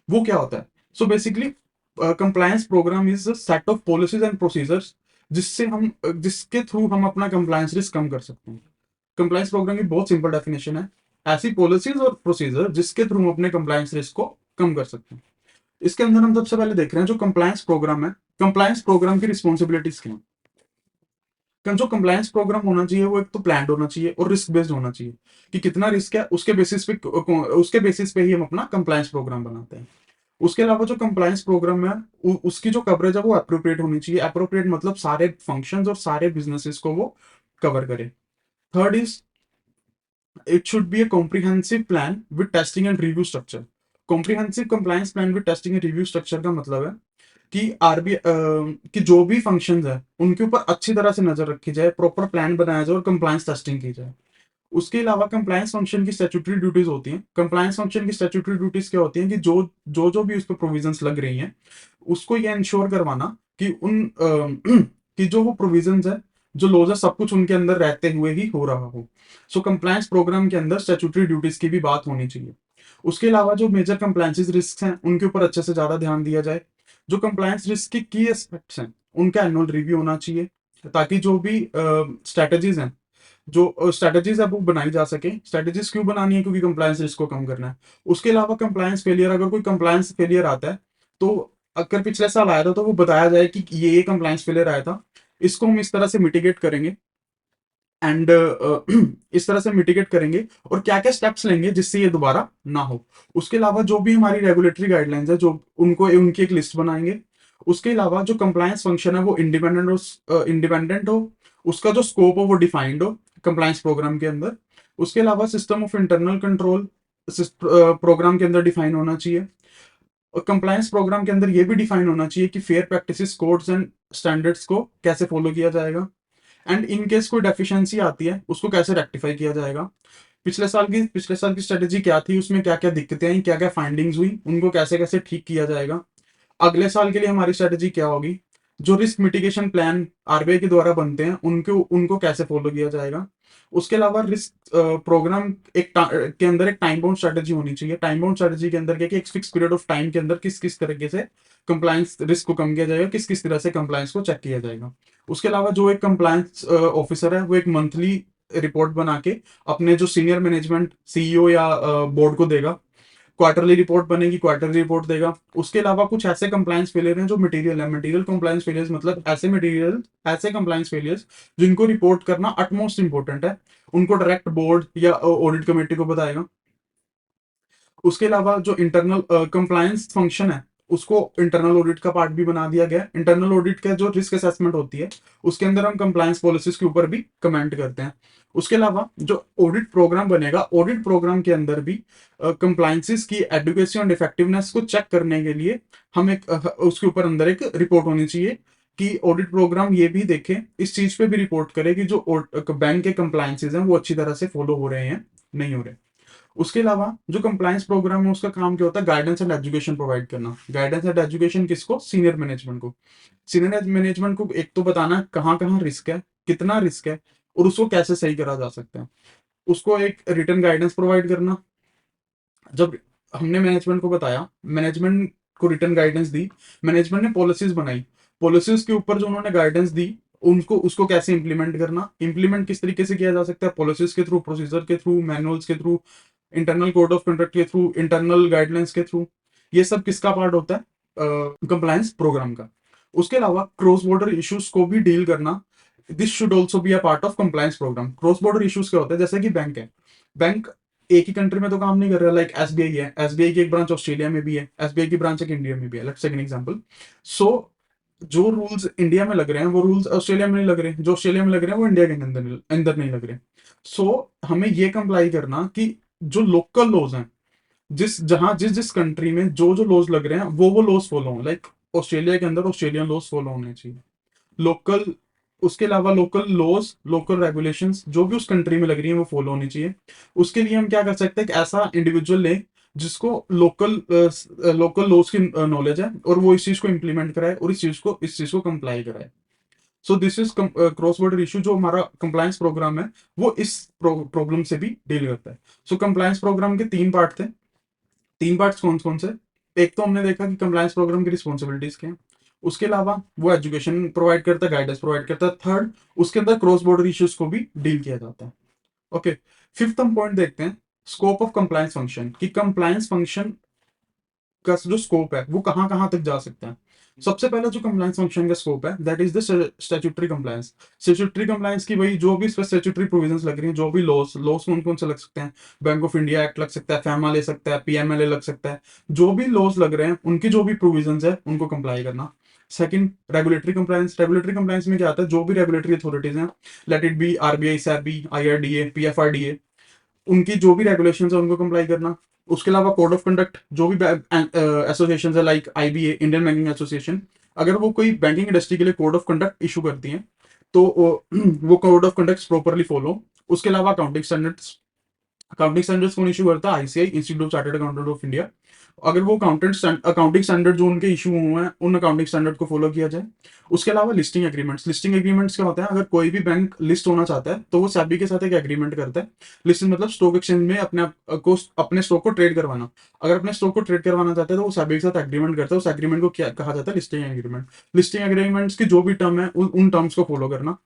वो क्या होता है। So basically compliance programme is a set of policies and procedures जिसके थ्रू हम अपना कंप्लायंस रिस्क कम कर सकते हैं। कंप्लायंस प्रोग्राम की बहुत सिंपल डेफिनेशन है, ऐसी पॉलिसीज और प्रोसीजर जिसके थ्रू हम अपने कंप्लायंस रिस्क को कम कर सकते हैं। इसके अंदर हम सबसे पहले देख रहे हैं जो कंप्लायंस प्रोग्राम है, कंप्लायंस प्रोग्राम की रिस्पॉन्सिबिलिटीज क्या है। जो कंप्लायंस प्रोग्राम होना चाहिए वो एक तो प्लान्ड होना चाहिए और रिस्क बेस्ड होना चाहिए, कि कितना रिस्क है उसके बेसिस पे ही हम अपना कंप्लायंस प्रोग्राम बनाते हैं। उसके अलावा जो कंप्लायंस प्रोग्राम है उसकी जो कवरेज है वो अप्रोप्रिएट होनी चाहिए। अप्रोप्रिएट मतलब सारे फंक्शंस और सारे बिजनेसेस को वो कवर करे। Third is it should be a comprehensive plan with testing and review structure. Comprehensive compliance plan with testing and review structure का मतलब है कि कि जो भी फंक्शंस है उनके ऊपर अच्छी तरह से नजर रखी जाए, प्रॉपर प्लान बनाया जाए और कंप्लायंस टेस्टिंग की जाए। उसके अलावा कंप्लायंस फंक्शन की स्टैट्यूटरी ड्यूटीज होती हैं। कंप्लायंस फंक्शन की स्टैट्यूटरी ड्यूटीज क्या होती हैं कि जो भी उस पर प्रोविजंस लग रही हैं उसको ये इंश्योर करवाना कि कि जो वो प्रोविजंस है, जो लॉज है, सब कुछ उनके अंदर रहते हुए ही हो रहा हो। सो कंप्लायंस प्रोग्राम के अंदर स्टैट्यूटरी ड्यूटीज की भी बात होनी चाहिए। उसके अलावा जो मेजर कंप्लायंस रिस्क हैं उनके ऊपर अच्छे से ज्यादा ध्यान दिया जाए। जो कंप्लायंस रिस्क के की एस्पेक्ट्स हैं उनका एनुअल रिव्यू होना चाहिए, ताकि जो भी स्ट्रेटजीज हैं, जो स्ट्रेटजीज है वो बनाई जा सके। स्ट्रेटजीज क्यों बनानी है, क्योंकि कंप्लायंस रिस्क को कम करना है। उसके अलावा कंप्लायंस फेलियर, अगर कोई कंप्लायंस फेलियर आता है तो अगर पिछले साल आया था तो वो बताया जाए कि ये कंप्लायंस फेलियर आया था, इसको हम इस तरह से मिटिगेट करेंगे एंड इस तरह से मिटिगेट करेंगे और क्या क्या स्टेप्स लेंगे जिससे ये दोबारा ना हो। उसके अलावा जो भी हमारी रेगुलेटरी गाइडलाइंस है जो उनको उनकी एक लिस्ट बनाएंगे। उसके अलावा जो कंप्लायंस फंक्शन है वो इंडिपेंडेंट हो, उसका जो स्कोप हो वो डिफाइंड हो कंप्लायंस प्रोग्राम के अंदर। उसके अलावा system of internal control programme के अंदर डिफाइन होना चाहिए। और कंप्लायंस प्रोग्राम के अंदर ये भी डिफाइन होना चाहिए कि fair practices, codes and standards को कैसे फॉलो किया जाएगा एंड इन केस कोई डेफिशिएंसी आती है उसको कैसे रेक्टिफाई किया जाएगा। पिछले साल की स्ट्रेटेजी क्या थी, उसमें क्या क्या दिक्कतें आई, क्या क्या फाइंडिंग्स हुई, उनको कैसे कैसे ठीक किया जाएगा। अगले साल के लिए हमारी स्ट्रेटेजी क्या होगी, जो रिस्क मिटिगेशन प्लान आरबीआई के द्वारा बनते हैं उनको उनको कैसे फॉलो किया जाएगा। उसके अलावा रिस्क प्रोग्राम के अंदर एक टाइम बाउंड स्ट्रेटेजी होनी चाहिए। टाइम बाउंड स्ट्रेटेजी के अंदर क्या कि एक फिक्स पीरियड ऑफ टाइम के अंदर किस किस तरीके से कंप्लायंस रिस्क को कम किया जाएगा, किस किस तरह से कंप्लायंस को चेक किया जाएगा। उसके अलावा जो एक कंप्लायंस ऑफिसर है वो एक मंथली रिपोर्ट बना के अपने जो सीनियर मैनेजमेंट, सीईओ या बोर्ड को देगा। क्वार्टरली रिपोर्ट बनेगी, क्वार्टरली रिपोर्ट देगा। उसके अलावा कुछ ऐसे कंप्लायंस फेलियर हैं जो मटेरियल है। मटेरियल कंप्लायंस फेलियर्स मतलब ऐसे कंप्लायंस फेलियर्स जिनको रिपोर्ट करना अटमोस्ट इंपॉर्टेंट है, उनको डायरेक्ट बोर्ड या ऑडिट कमेटी को बताएगा। उसके अलावा जो इंटरनल कंप्लायंस फंक्शन है उसको इंटरनल ऑडिट का पार्ट भी बना दिया गया है। इंटरनल ऑडिट का जो रिस्क असेसमेंट होती है उसके अंदर हम कंप्लायंस पॉलिसीज के ऊपर भी कमेंट करते हैं। उसके अलावा जो ऑडिट प्रोग्राम बनेगा, ऑडिट प्रोग्राम के अंदर भी कंप्लायंसेस की एडुकेसी और इफेक्टिवनेस को चेक करने के लिए हम उसके ऊपर अंदर एक रिपोर्ट होनी चाहिए कि ऑडिट प्रोग्राम ये भी देखे, इस चीज पे भी रिपोर्ट करे कि जो बैंक के कंप्लायंसेस हैं वो अच्छी तरह से फॉलो हो रहे हैं, नहीं हो रहे। उसके अलावा जो कंप्लायंस प्रोग्राम है उसका काम क्या होता है, गाइडेंस एंड एजुकेशन प्रोवाइड करना। गाइडेंस एंड एजुकेशन किसको, सीनियर मैनेजमेंट को। सीनियर मैनेजमेंट को एक तो बताना कहाँ कहाँ रिस्क है, कितना रिस्क है और उसको कैसे सही करा जा सकता है। उसको एक रिटर्न गाइडेंस प्रोवाइड करना। जब हमने मैनेजमेंट को बताया, मैनेजमेंट को रिटर्न गाइडेंस दी, मैनेजमेंट ने पॉलिसीज बनाई, पॉलिसीज के ऊपर जो उन्होंने गाइडेंस दी उनको उसको कैसे इंप्लीमेंट करना, इंप्लीमेंट किस तरीके से किया जा सकता है, पॉलिसीज के थ्रू, प्रोसीजर के थ्रू, मैनुअल्स के through, internal code of conduct के थ्रू, इंटरनल गाइडलाइंस के थ्रू। ये सब किसका पार्ट होता है, कंप्लायंस प्रोग्राम का। उसके अलावा क्रॉस बॉर्डर इश्यूज को भी डील करना, this should also be a part of compliance programme. Cross border issues क्या होता है, जैसे कि बैंक है, बैंक एक ही कंट्री में तो काम नहीं कर रहा। लाइक एसबीआई है, एसबीआई की एक ब्रांच ऑस्ट्रेलिया में भी है, एसबीआई की ब्रांच एक इंडिया में भी है। Let's take an example. So जो रूल्स इंडिया में लग रहे हैं वो रूल्स ऑस्ट्रेलिया में नहीं लग रहे, जो ऑस्ट्रेलिया में लग रहे हैं वो इंडिया के अंदर नहीं लग रहे। सो हमें ये कंप्लाई करना कि जो लोकल लॉज हैं, जिस जिस कंट्री में जो जो लॉज लग रहे हैं वो लॉज फॉलो हों। लाइक ऑस्ट्रेलिया के अंदर ऑस्ट्रेलियन लॉज फॉलो होने चाहिए। लोकल, उसके अलावा लोकल लॉज, लोकल रेगुलेशंस जो भी उस कंट्री में लग रही है वो फॉलो होनी चाहिए। उसके लिए हम क्या कर सकते हैं, कि ऐसा इंडिविजुअल लें जिसको लोकल लॉज की नॉलेज है और वो इस चीज को इंप्लीमेंट कराए और इस चीज को कंप्लाई कराए। So this is cross border issue. जो हमारा कंप्लायंस प्रोग्राम है वो इस प्रॉब्लम से भी डील करता है। सो कंप्लायंस प्रोग्राम के तीन पार्ट थे। तीन पार्ट्स कौन कौन से? एक तो हमने देखा कि कंप्लायंस प्रोग्राम की रिस्पॉन्सिबिलिटीज क्या है। उसके अलावा वो एजुकेशन प्रोवाइड करता है, गाइडेंस प्रोवाइड करता है। थर्ड, उसके अंदर क्रॉस बॉर्डर इश्यूज को भी डील किया जाता है। ओके, फिफ्थ हम पॉइंट देखते हैं, स्कोप ऑफ कंप्लायंस फंक्शन, कि कंप्लायंस फंक्शन का जो स्कोप है वो कहाँ कहाँ तक जा सकता है। सबसे पहले जो कंप्लायंस फंक्शन का स्कोप है that is the statutory compliance. Statutory compliance की वही जो भी इस पर स्टैट्यूटरी प्रोविजंस लग रही हैं, जो भी लॉस लॉस कौन कौन से लग सकते हैं, बैंक ऑफ इंडिया एक्ट लग सकता है, फैमा ले सकता है, पीएमएलए लग सकता है। जो भी लॉस लग रहे हैं उनकी जो भी प्रोविजंस है उनको कंप्लाई करना। Second, regulatory compliance. Regulatory compliance में क्या आता है, जो भी रेगुलेटरी अथॉरिटीज हैं, let it be RBI, SEBI, IRDA, PFRDA, उनकी जो भी रेगुलेशंस है उनको कंप्लाई करना। उसके अलावा कोड ऑफ कंडक्ट, जो भी एसोसिएशन है like IBA, Indian banking association, अगर वो कोई बैंकिंग इंडस्ट्री के लिए कोड ऑफ कंडक्ट इशू करती हैं तो वो code of conduct properly follow. उसके अलावा अकाउंटिंग स्टैंडर्ड्स कौन इशू करता है? ICI, institute of chartered accountant of India. अगर वो अकाउंटिंग स्टैंडर्ड जो उनके इशू हुए हैं उन अकाउंटिंग स्टैंडर्ड को फॉलो किया जाए। उसके अलावा लिस्टिंग एग्रीमेंट्स क्या होता है? अगर कोई भी बैंक लिस्ट होना चाहता है तो वो सेबी के साथ एक एग्रीमेंट करता है। लिस्टिंग मतलब स्टॉक एक्सचेंज में अपने स्टॉक को ट्रेड करवाना। अगर अपने स्टॉक को ट्रेड करवाना चाहता है तो वो सेबी के साथ एग्रीमेंट करता है। उस एग्रीमेंट को क्या कहा जाता है? Listing agreement. लिस्टिंग एग्रीमेंट्स की जो भी टर्म है उन टर्म्स को फॉलो करना।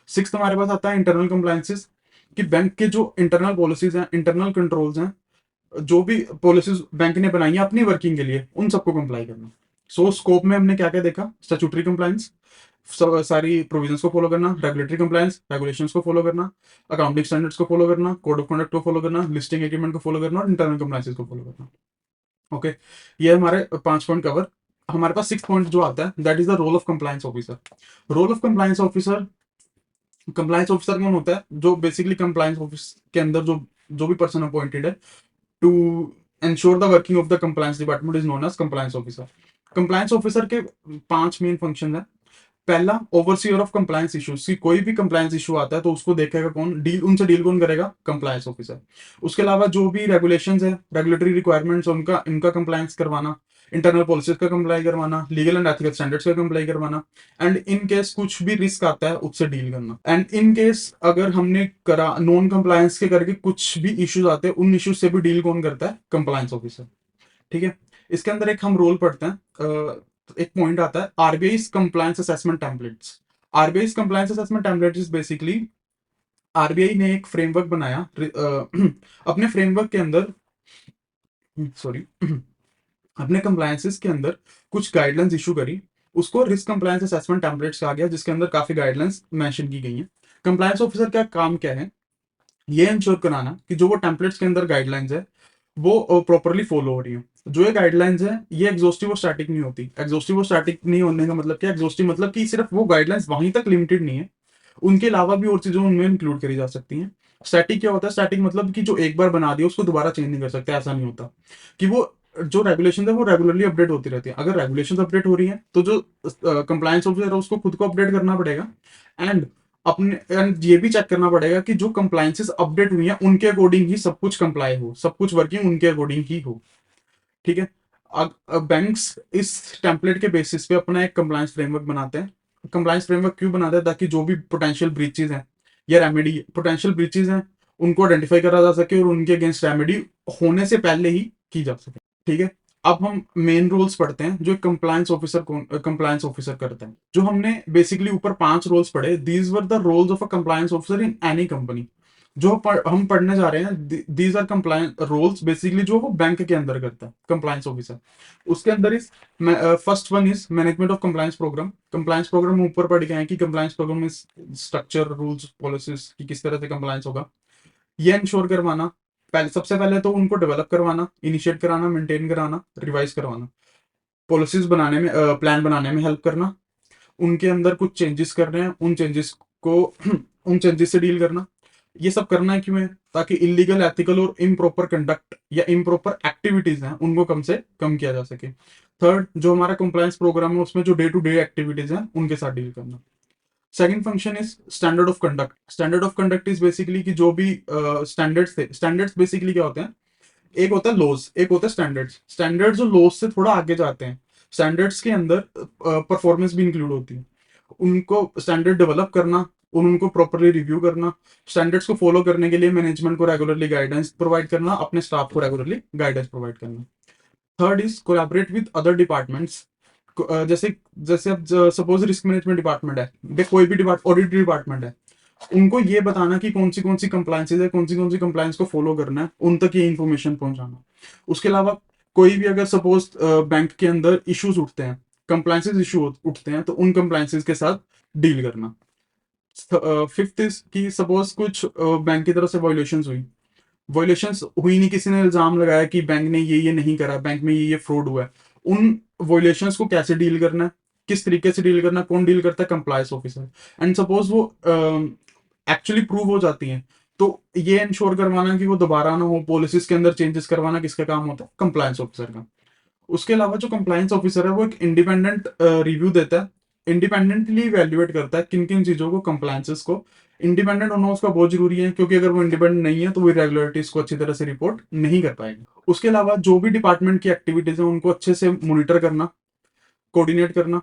सिक्स हमारे पास आता है इंटरनल कंप्लायंसेस, कि बैंक के जो इंटरनल पॉलिसीज हैं, इंटरनल कंट्रोल्स हैं, जो भी पॉलिसीज बैंक ने बनाई है अपनी वर्किंग के लिए, उन सबको कंप्लाई करना। सो स्कोप में हमने क्या क्या देखा? स्टैट्यूटरी कंप्लायंस, सारी प्रोविजंस को फॉलो करना, रेगुलेटरी कंप्लायंस, रेगुलेशंस को फॉलो करना, अकाउंटिंग स्टैंडर्ड्स को फॉलो करना, कोड ऑफ कंडक्ट को फॉलो करना, लिस्टिंग एग्रीमेंट को फॉलो करना और इंटरनल कंप्लायंसेस को फॉलो करना। ओके, ये हमारे 5 पॉइंट कवर। हमारे पास 6 पॉइंट जो आता है that is the role of compliance officer. Role of compliance officer कौन होता है? जो बेसिकली कंप्लायंस ऑफिस के अंदर जो जो भी पर्सन अपॉइंटेड है to ensure the working of the compliance department is known as compliance officer. Compliance officer के 5 मेन फंक्शन है। पहला, ओवरसीयर ऑफ कंप्लायंस इश्यूज, की कोई भी कंप्लायंस इशू आता है तो उसको देखेगा कौन, डील कौन करेगा? Compliance officer. उसके अलावा जो भी रेगुलेशंस है, रेगुलेटरी रिक्वायरमेंट्स, उनका इनका कंप्लायंस करवाना, इंटरनल पॉलिसीज का कंप्लाई करवाना, लीगल एंड एथिकल स्टैंडर्ड्स का कंप्लाई करवाना, एंड इन केस कुछ भी रिस्क आता है उससे डील करना। एंड इन केस अगर हमने करा नॉन कंप्लायंस के करके कुछ भी इश्यूज आते हैं, उन इश्यूज से भी डील कौन करता है? Compliance officer. ठीक है, इसके अंदर एक हम रोल पढ़ते हैं। एक पॉइंट आता है RBI compliance assessment templates. RBI compliance assessment template is basically, RBI ने एक फ्रेमवर्क बनाया अपने फ्रेमवर्क के अंदर, सॉरी, अपने कंप्लायंसेस के अंदर कुछ गाइडलाइंस इशू करी। उसको रिस्क कंप्लायंस असेसमेंट टेम्पलेट्स कहा गया, जिसके अंदर काफी गाइडलाइंस मेंशन की गई हैं। कंप्लायंस ऑफिसर का काम क्या है? ये इंश्योर कराना कि जो वो टेम्पलेट्स के अंदर गाइडलाइंस है वो प्रॉपरली फॉलो हो रही है। जो ये गाइडलाइंस है ये एग्जॉस्टिव और स्टैटिक नहीं होती। एग्जॉस्टिव और स्टैटिक नहीं होने का मतलब क्या? एग्जॉस्टिव मतलब कि सिर्फ वो गाइडलाइंस वहीं तक लिमिटेड नहीं है, उनके अलावा भी और चीजें उनमें इंक्लूड करी जा सकती हैं। स्टैटिक क्या होता है? स्टैटिक मतलब कि जो एक बार बना दिया उसको दोबारा चेंज नहीं कर सकते, ऐसा नहीं होता। कि वो जो रेगुलेशन है वो रेगुलरली अपडेट होती रहती है। अगर रेगुलेशन अपडेट हो रही है तो जो कंप्लायंस ऑफिसर है उसको खुद को अपडेट करना पड़ेगा। एंड एंड ये भी चेक करना पड़ेगा कि जो कंप्लायंसेस अपडेट हुई हैं उनके अकॉर्डिंग ही सब कुछ कंप्लाई हो, सब कुछ वर्किंग उनके अकॉर्डिंग ही हो। ठीक है, बैंक्स इस टेम्पलेट के बेसिस पे अपना एक कंप्लायंस फ्रेमवर्क बनाते हैं। कंप्लायंस फ्रेमवर्क क्यों बनाते हैं? ताकि जो भी पोटेंशियल ब्रीचेज हैं या रेमेडी पोटेंशियल ब्रीचेज हैं उनको आइडेंटिफाई करा जा सके और उनके अगेंस्ट रेमेडी होने से पहले ही की जा सके। ठीक है, अब हम मेन रोल्स पढ़ते हैं जो कंप्लायंस ऑफिसर करते हैं। जो हमने बेसिकली ऊपर 5 रोल्स पढ़े, these were the roles of a compliance officer in any company. जो हम पढ़ने जा रहे हैं these are compliance roles basically जो वो बैंक के अंदर करता है कंप्लायंस ऑफिसर। उसके अंदर इस first one is management of compliance programme. Compliance program ऊपर पढ़ गए हैं कि कंप्लायंस प्रोग्राम में स्ट्रक्चर, रूल्स, पॉलिसीज की किस तरह से कंप्लायंस होगा, ये इंश्योर करवाना। पहले सबसे पहले तो उनको डेवलप करवाना, इनिशिएट कराना, मेंटेन कराना, रिवाइज करवाना, पॉलिसीज बनाने में, प्लान बनाने में हेल्प करना, उनके अंदर कुछ चेंजेस कर रहे हैं, उन चेंजेस को उन चेंजेस से डील करना। ये सब करना है क्यों है? ताकि इलीगल, एथिकल और इम्प्रॉपर कंडक्ट या इम्प्रॉपर एक्टिविटीज हैं उनको कम से कम किया जा सके। थर्ड, जो हमारा कंप्लायंस प्रोग्राम है उसमें जो डे टू डे एक्टिविटीज हैं उनके साथ डील करना। Second function is standard of conduct. Standard of conduct is basically कि जो भी स्टैंडर्ड्स थे, स्टैंडर्ड्स बेसिकली क्या होते हैं, एक होता है लॉज, एक होता है स्टैंडर्ड्स। स्टैंडर्ड्स जो लॉज से थोड़ा आगे जाते हैं, स्टैंडर्ड्स के अंदर परफॉर्मेंस भी इंक्लूड होती है। उनको स्टैंडर्ड डेवलप करना, उनको प्रॉपरली रिव्यू करना, स्टैंडर्ड्स को फॉलो करने के लिए मैनेजमेंट को रेगुलरली गाइडेंस प्रोवाइड करना, अपने स्टाफ को रेगुलरली गाइडेंस प्रोवाइड करना। Third is collaborate with other departments. जैसे जैसे अब सपोज रिस्क मैनेजमेंट डिपार्टमेंट है, कोई भी ऑडिट डिपार्टमेंट है, उनको ये बताना कि कौन सी कंप्लायंसेज है, कौन सी कंप्लायंस को फॉलो करना है, उन तक ये इन्फॉर्मेशन पहुंचाना। उसके अलावा कोई भी अगर सपोज बैंक के अंदर इश्यूज उठते हैं, कंप्लायंसेज इशू उठते हैं, तो उन कंप्लायंसेज के साथ डील करना। फिफ्थ इज कि सपोज कुछ बैंक की तरफ से वायलेशंस हुई नहीं, किसी ने इल्जाम लगाया कि बैंक ने ये नहीं करा, बैंक में ये फ्रॉड हुआ है, उन वायलेशंस को कैसे डील करना है, किस तरीके से डील करना है, कौन डील करता है, कंप्लायंस ऑफिसर। एंड सपोज वो एक्चुअली प्रूव हो जाती हैं, तो ये इंश्योर करवाना कि वो दोबारा ना हो, पॉलिसीज के अंदर चेंजेस करवाना किसका काम होता है, कंप्लायंस ऑफिसर का। उसके अलावा जो कंप्लायंस ऑफिसर है वो एक इंडिपेंडेंट रिव्यू देता है, इंडिपेंडेंटली इवेल्युएट करता है किन किन चीजों को, कंप्लायंसेस को। इंडिपेंडेंट होना उसका बहुत जरूरी है, क्योंकि अगर वो इंडिपेंडेंट नहीं है तो वो इरेगुलरिटीज को अच्छी तरह से रिपोर्ट नहीं कर पाएगा। उसके अलावा जो भी डिपार्टमेंट की एक्टिविटीज है उनको अच्छे से मॉनिटर करना, कोऑर्डिनेट करना।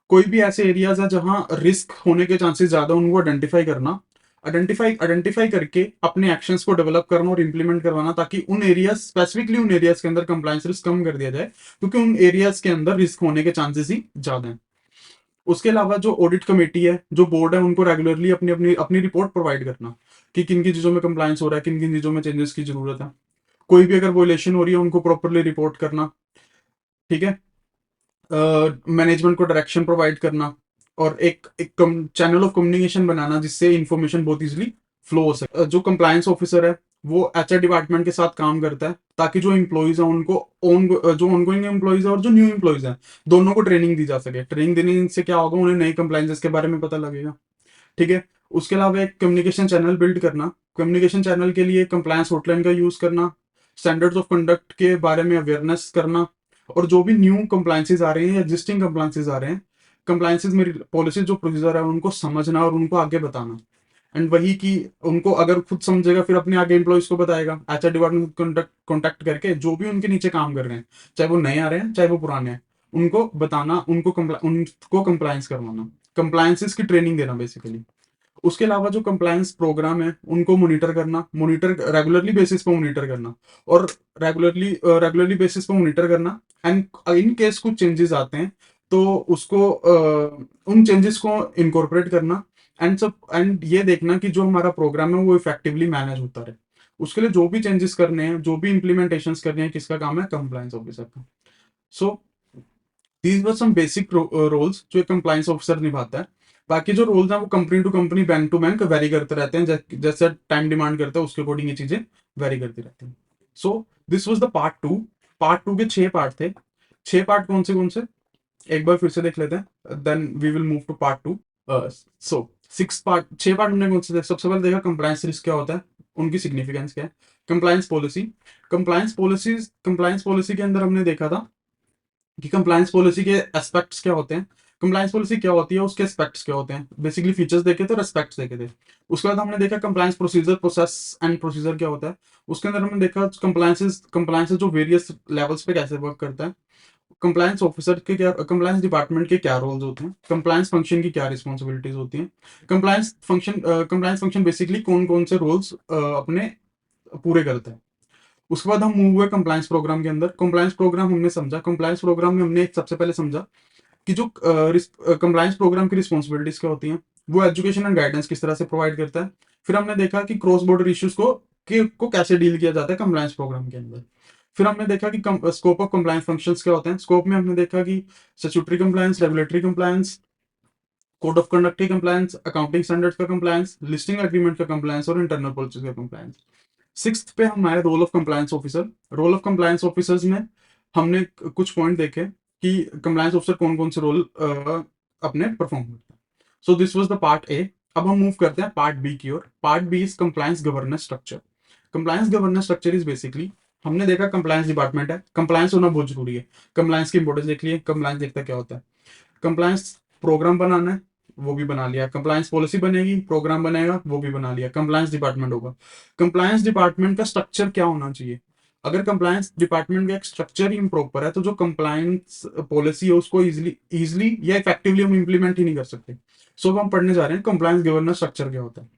कोई भी ऐसे एरियाज है जहां रिस्क होने के चांसेस ज्यादा, उनको आइडेंटिफाई करना, आइडेंटिफाई करके अपने एक्शंस को डेवलप करना और इंप्लीमेंट करवाना, ताकि उन एरियाज, स्पेसिफिकली उन एरियाज के अंदर कंप्लायंस रिस्क कम कर दिया जाए, क्योंकि उन एरियाज के अंदर रिस्क होने के चांसेस ही ज्यादा हैं। उसके अलावा जो ऑडिट कमेटी है, जो बोर्ड है, उनको रेगुलरली अपनी अपनी अपनी रिपोर्ट प्रोवाइड करना कि किन किन चीजों में कंप्लायंस हो रहा है, किन किन चीजों में चेंजेस की जरूरत है। कोई भी अगर वोलेशन हो रही है उनको प्रॉपरली रिपोर्ट करना, ठीक है। मैनेजमेंट को डायरेक्शन प्रोवाइड करना, और एक चैनल ऑफ कम्युनिकेशन बनाना जिससे इंफॉर्मेशन बहुत इजीली फ्लो हो सके। जो कंप्लायंस ऑफिसर है वो एचआर डिपार्टमेंट के साथ काम करता है, ताकि जो एम्प्लॉयज हैं उनको जो ऑनगोइंग एम्प्लॉयज है और जो न्यू एम्प्लॉयज हैं, दोनों को ट्रेनिंग दी जा सके। ट्रेनिंग देने से क्या होगा, उन्हें नई कंप्लायंसेस के बारे में पता लगेगा, ठीक है। उसके अलावा एक कम्युनिकेशन चैनल बिल्ड करना, कम्युनिकेशन चैनल के लिए कंप्लायंस हॉटलाइन का यूज करना, स्टैंडर्ड्स ऑफ कंडक्ट के बारे में अवेयरनेस करना, और जो भी न्यू कंप्लायंसेस आ रहे हैं या एग्जिस्टिंग कंप्लायंसेस आ रहे हैं, कंप्लायंसेस में पॉलिसी जो प्रोसीजर है उनको समझना और उनको आगे बताना। एंड वही कि उनको अगर खुद समझेगा फिर अपने आगे एम्प्लॉयज को बताएगा, एचआर डिपार्टमेंट कॉन्टेक्ट करके जो भी उनके नीचे काम कर रहे हैं, चाहे वो नए आ रहे हैं चाहे वो पुराने हैं, उनको बताना, उनको कंप्लायंस करवाना, कंप्लायंसेस की ट्रेनिंग देना बेसिकली। उसके अलावा जो कंप्लायंस प्रोग्राम है उनको मॉनिटर करना, मॉनिटर रेगुलरली बेसिस पे मॉनिटर करना, और रेगुलरली बेसिस पे मॉनिटर करना। एंड इन केस कुछ चेंजेस आते हैं तो उसको उन चेंजेस को इनकॉर्पोरेट करना, एंड ये देखना कि जो हमारा प्रोग्राम है वो इफेक्टिवली मैनेज होता रहे। उसके लिए जो भी चेंजेस करने हैं, जो भी इंप्लीमेंटेशन करने हैं, किसका काम है, कंप्लायंस ऑफिसर का। So these were some basic roles जो एक कंप्लायंस ऑफिसर निभाता है। बाकी जो रोल्स हैं वो company to company, bank to bank vary करते रहते हैं, जैसे टाइम डिमांड करता है उसके अकॉर्डिंग ये चीजें वेरी करती रहती हैं। So this was the part 2। Part 2 के 6 पार्ट थे। 6 पार्ट कौन से एक बार फिर से देख लेते हैं, then we will move to part 2। So 6 part, 6 part हमने कौन से देखे? सबसे पहले देखा कंप्लायंस रिस्क क्या होता है, उनकी सिग्निफिकेंस क्या है। कंप्लायंस पॉलिसी, कंप्लायंस पॉलिसी के अंदर हमने देखा था कि कंप्लायंस पॉलिसी के एस्पेक्ट्स क्या होते हैं, कंप्लायंस पॉलिसी क्या होती है, उसके एस्पेक्ट्स क्या होते हैं, बेसिकली फीचर्स देखे थे और एस्पेक्ट्स देखे थे। उसके बाद हमने देखा compliance procedure, process and procedure क्या होता है। उसके अंदर हमने देखा कंप्लायंस जो वेरियस लेवल्स पे कैसे वर्क करता है, कंप्लायंस ऑफिसर के क्या, कंप्लायंस डिपार्टमेंट के क्या रोल्स होते हैं, कंप्लायंस फंक्शन की क्या रिस्पॉन्सिबिलिटीज होती हैं, कंप्लायंस फंक्शन बेसिकली कौन कौन से रोल्स अपने पूरे करते हैं। उसके बाद हम मूव हुए कंप्लायंस प्रोग्राम के अंदर। कंप्लायंस प्रोग्राम हमने समझा, कंप्लायंस प्रोग्राम में हमने सबसे पहले समझा कि जो कंप्लायंस प्रोग्राम की रिस्पॉन्सिबिलिटीज क्या होती हैं, वो एजुकेशन एंड गाइडेंस किस तरह से प्रोवाइड करता है। फिर हमने देखा कि क्रॉस बॉर्डर इश्यूज को कैसे डील किया जाता है कंप्लायंस प्रोग्राम के अंदर। फिर हमने देखा कि स्कोप ऑफ कंप्लायंस फंक्शंस क्या होते हैं। स्कोप में हमने देखा कि statutory compliance, regulatory compliance, code of conduct की कंप्लायंस, अकाउंटिंग स्टैंडर्ड्स का कंप्लायंस, लिस्टिंग एग्रीमेंट का कंप्लायंस और इंटरनल पॉलिसी का कंप्लायंस। सिक्स्थ पे हम आए role of compliance officer. Role of compliance officers में हमने कुछ पॉइंट देखे कि कंप्लायंस ऑफिसर कौन कौन से रोल अपने परफॉर्म करते हैं। So this was the part A. अब हम मूव करते हैं पार्ट बी की ओर। Part B is compliance governance structure. Compliance governance structure is basically, हमने देखा कंप्लायंस डिपार्टमेंट है, कंप्लायंस होना बहुत जरूरी है। कंप्लायंस की इंपोर्टेंस देख लिए, कंप्लायंस देखता क्या होता है। कंप्लायंस प्रोग्राम बनाना है, वो भी बना लिया। कंप्लायंस पॉलिसी बनेगी, प्रोग्राम बनेगा, वो भी बना लिया। कंप्लायंस डिपार्टमेंट होगा। कंप्लायंस डिपार्टमेंट का स्ट्रक्चर क्या होना चाहिए? अगर कंप्लायंस डिपार्टमेंट का एक स्ट्रक्चर ही इम्प्रॉपर है तो जो कंप्लायंस पॉलिसी है उसको इजिली इजिली या इफेक्टिवली हम इंप्लीमेंट ही नहीं कर सकते। सो हम पढ़ने जा रहे हैं कंप्लायंस गवर्नेंस स्ट्रक्चर क्या होता है।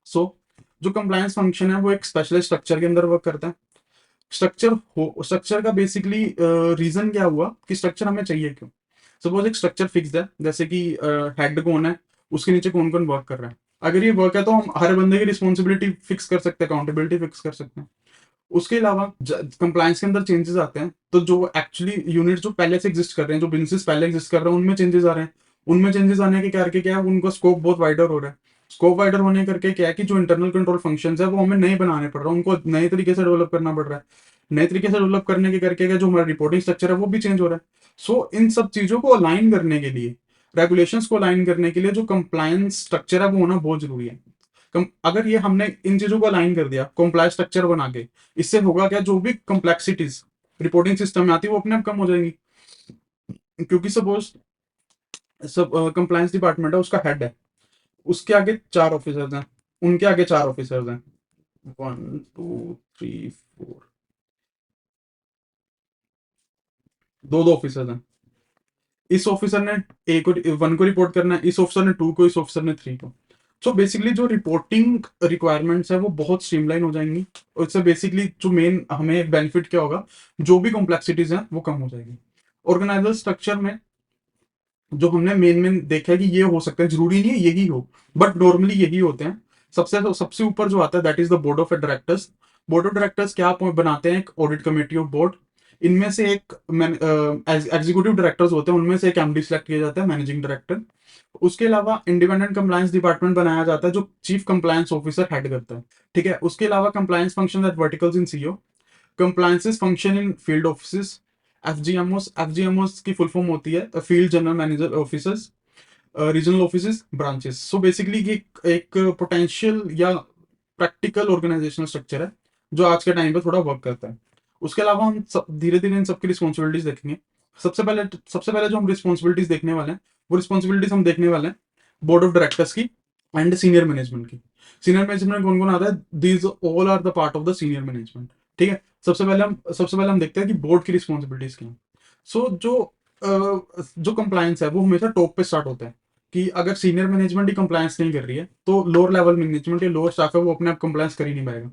सो जो कंप्लायंस फंक्शन है वो एक स्पेशलाइज स्ट्रक्चर के अंदर वर्क करता है। स्ट्रक्चर का बेसिकली रीजन क्या हुआ कि स्ट्रक्चर हमें चाहिए क्यों? सपोज एक स्ट्रक्चर फिक्स्ड है, जैसे कि हेड कौन है, उसके नीचे कौन कौन वर्क कर रहा है। अगर ये वर्क है तो हम हर बंदे की रिस्पॉन्सिबिलिटी फिक्स कर सकते हैं, अकाउंटेबिलिटी फिक्स कर सकते हैं। उसके अलावा कंप्लायंस के अंदर चेंजेस आते हैं तो जो एक्चुअली यूनिट जो पहले से एग्जिस्ट कर रहे हैं, जो बिजनेस पहले एग्जिस्ट कर रहे हैं, उनमें चेंजेस आ रहे हैं। उनमें चेंजेस आने के करके क्या है, उनका स्कोप बहुत वाइडर हो रहा है। स्कोप वाइडर होने करके क्या है कि जो इंटरनल कंट्रोल फंक्शंस है वो हमें नए बनाने पड़ रहा है, उनको नए तरीके से डेवलप करना पड़ रहा है। नए तरीके से डेवलप करने के करके क्या, जो हमारा रिपोर्टिंग स्ट्रक्चर है वो भी चेंज हो रहा है। सो इन सब चीजों को अलाइन करने के लिए, रेगुलेशंस को अलाइन करने के लिए जो कंप्लायंस स्ट्रक्चर है वो होना बहुत जरूरी है। अगर ये हमने इन चीजों को अलाइन कर दिया कंप्लायंस स्ट्रक्चर बना के, इससे होगा क्या, जो भी कॉम्प्लेक्सिटीज रिपोर्टिंग सिस्टम में आती है वो अपने आप कम हो जाएंगी। क्योंकि सपोज सब कंप्लायंस डिपार्टमेंट है, उसका हेड है, उसके आगे चार ऑफिसर्स हैं, उनके आगे चार ऑफिसर्स हैं, 1 2 3 4, दो दो ऑफिसर्स हैं। इस ऑफिसर ने ए को 1 को रिपोर्ट करना है, इस ऑफिसर ने 2 को, इस ऑफिसर ने 3 को। सो बेसिकली जो रिपोर्टिंग रिक्वायरमेंट्स है वो बहुत स्ट्रीमलाइन हो जाएंगी। और इससे बेसिकली जो मेन हमें बेनिफिट क्या होगा, जो भी कॉम्प्लेक्सिटीज हैं वो कम हो जाएगी। ऑर्गेनाइजल स्ट्रक्चर में जो हमने मेन मेन देखा है कि ये हो सकता है, जरूरी नहीं है यही हो, बट नॉर्मली यही होते हैं। सबसे ऊपर जो आता है that is the board of directors. Board of directors क्या बनाते हैं, एक ऑडिट कमेटी ऑफ बोर्ड। इनमें से एक एग्जीक्यूटिव डायरेक्टर्स होते हैं, उनमें से एक एमडी सेलेक्ट किया जाता है, मैनेजिंग डायरेक्टर। उसके अलावा इंडिपेंडेंट कंप्लायंस डिपार्टमेंट बनाया जाता है जो चीफ कंप्लायंस ऑफिसर हेड करता है। ठीक है, उसके अलावा compliance function at verticals in CO, compliances function in field office. FGMOs की फुल फॉर्म होती है field general manager officers, regional office, branches. So basically ये एक पोटेंशियल या प्रैक्टिकल ऑर्गेनाइजेशनल स्ट्रक्चर है जो आज के टाइम पे थोड़ा वर्क करता है। उसके अलावा हम धीरे धीरे इन सबकी रिस्पॉन्सिबिलिटीज देखेंगे। सबसे पहले जो हम रिस्पॉन्सिबिलिटीज देखने वाले हैं, वो रिस्पॉन्सिबिलिटीज हम देखने वाले हैं बोर्ड ऑफ डायरेक्टर्स की एंड सीनियर मैनेजमेंट की। सीनियर मैनेजमेंट कौन कौन आता है? These all are the part of the senior management. ठीक है, सबसे पहले हम देखते हैं कि बोर्ड की रिस्पॉन्सिबिलिटीज क्या है। सो जो कंप्लायंस है वो हमेशा टॉप पे स्टार्ट होता है कि अगर सीनियर मैनेजमेंट ही कंप्लायंस नहीं कर रही है तो लोअर लेवल मैनेजमेंट या लोअर स्टाफ है वो अपने आप कंप्लायंस कर ही नहीं पाएगा।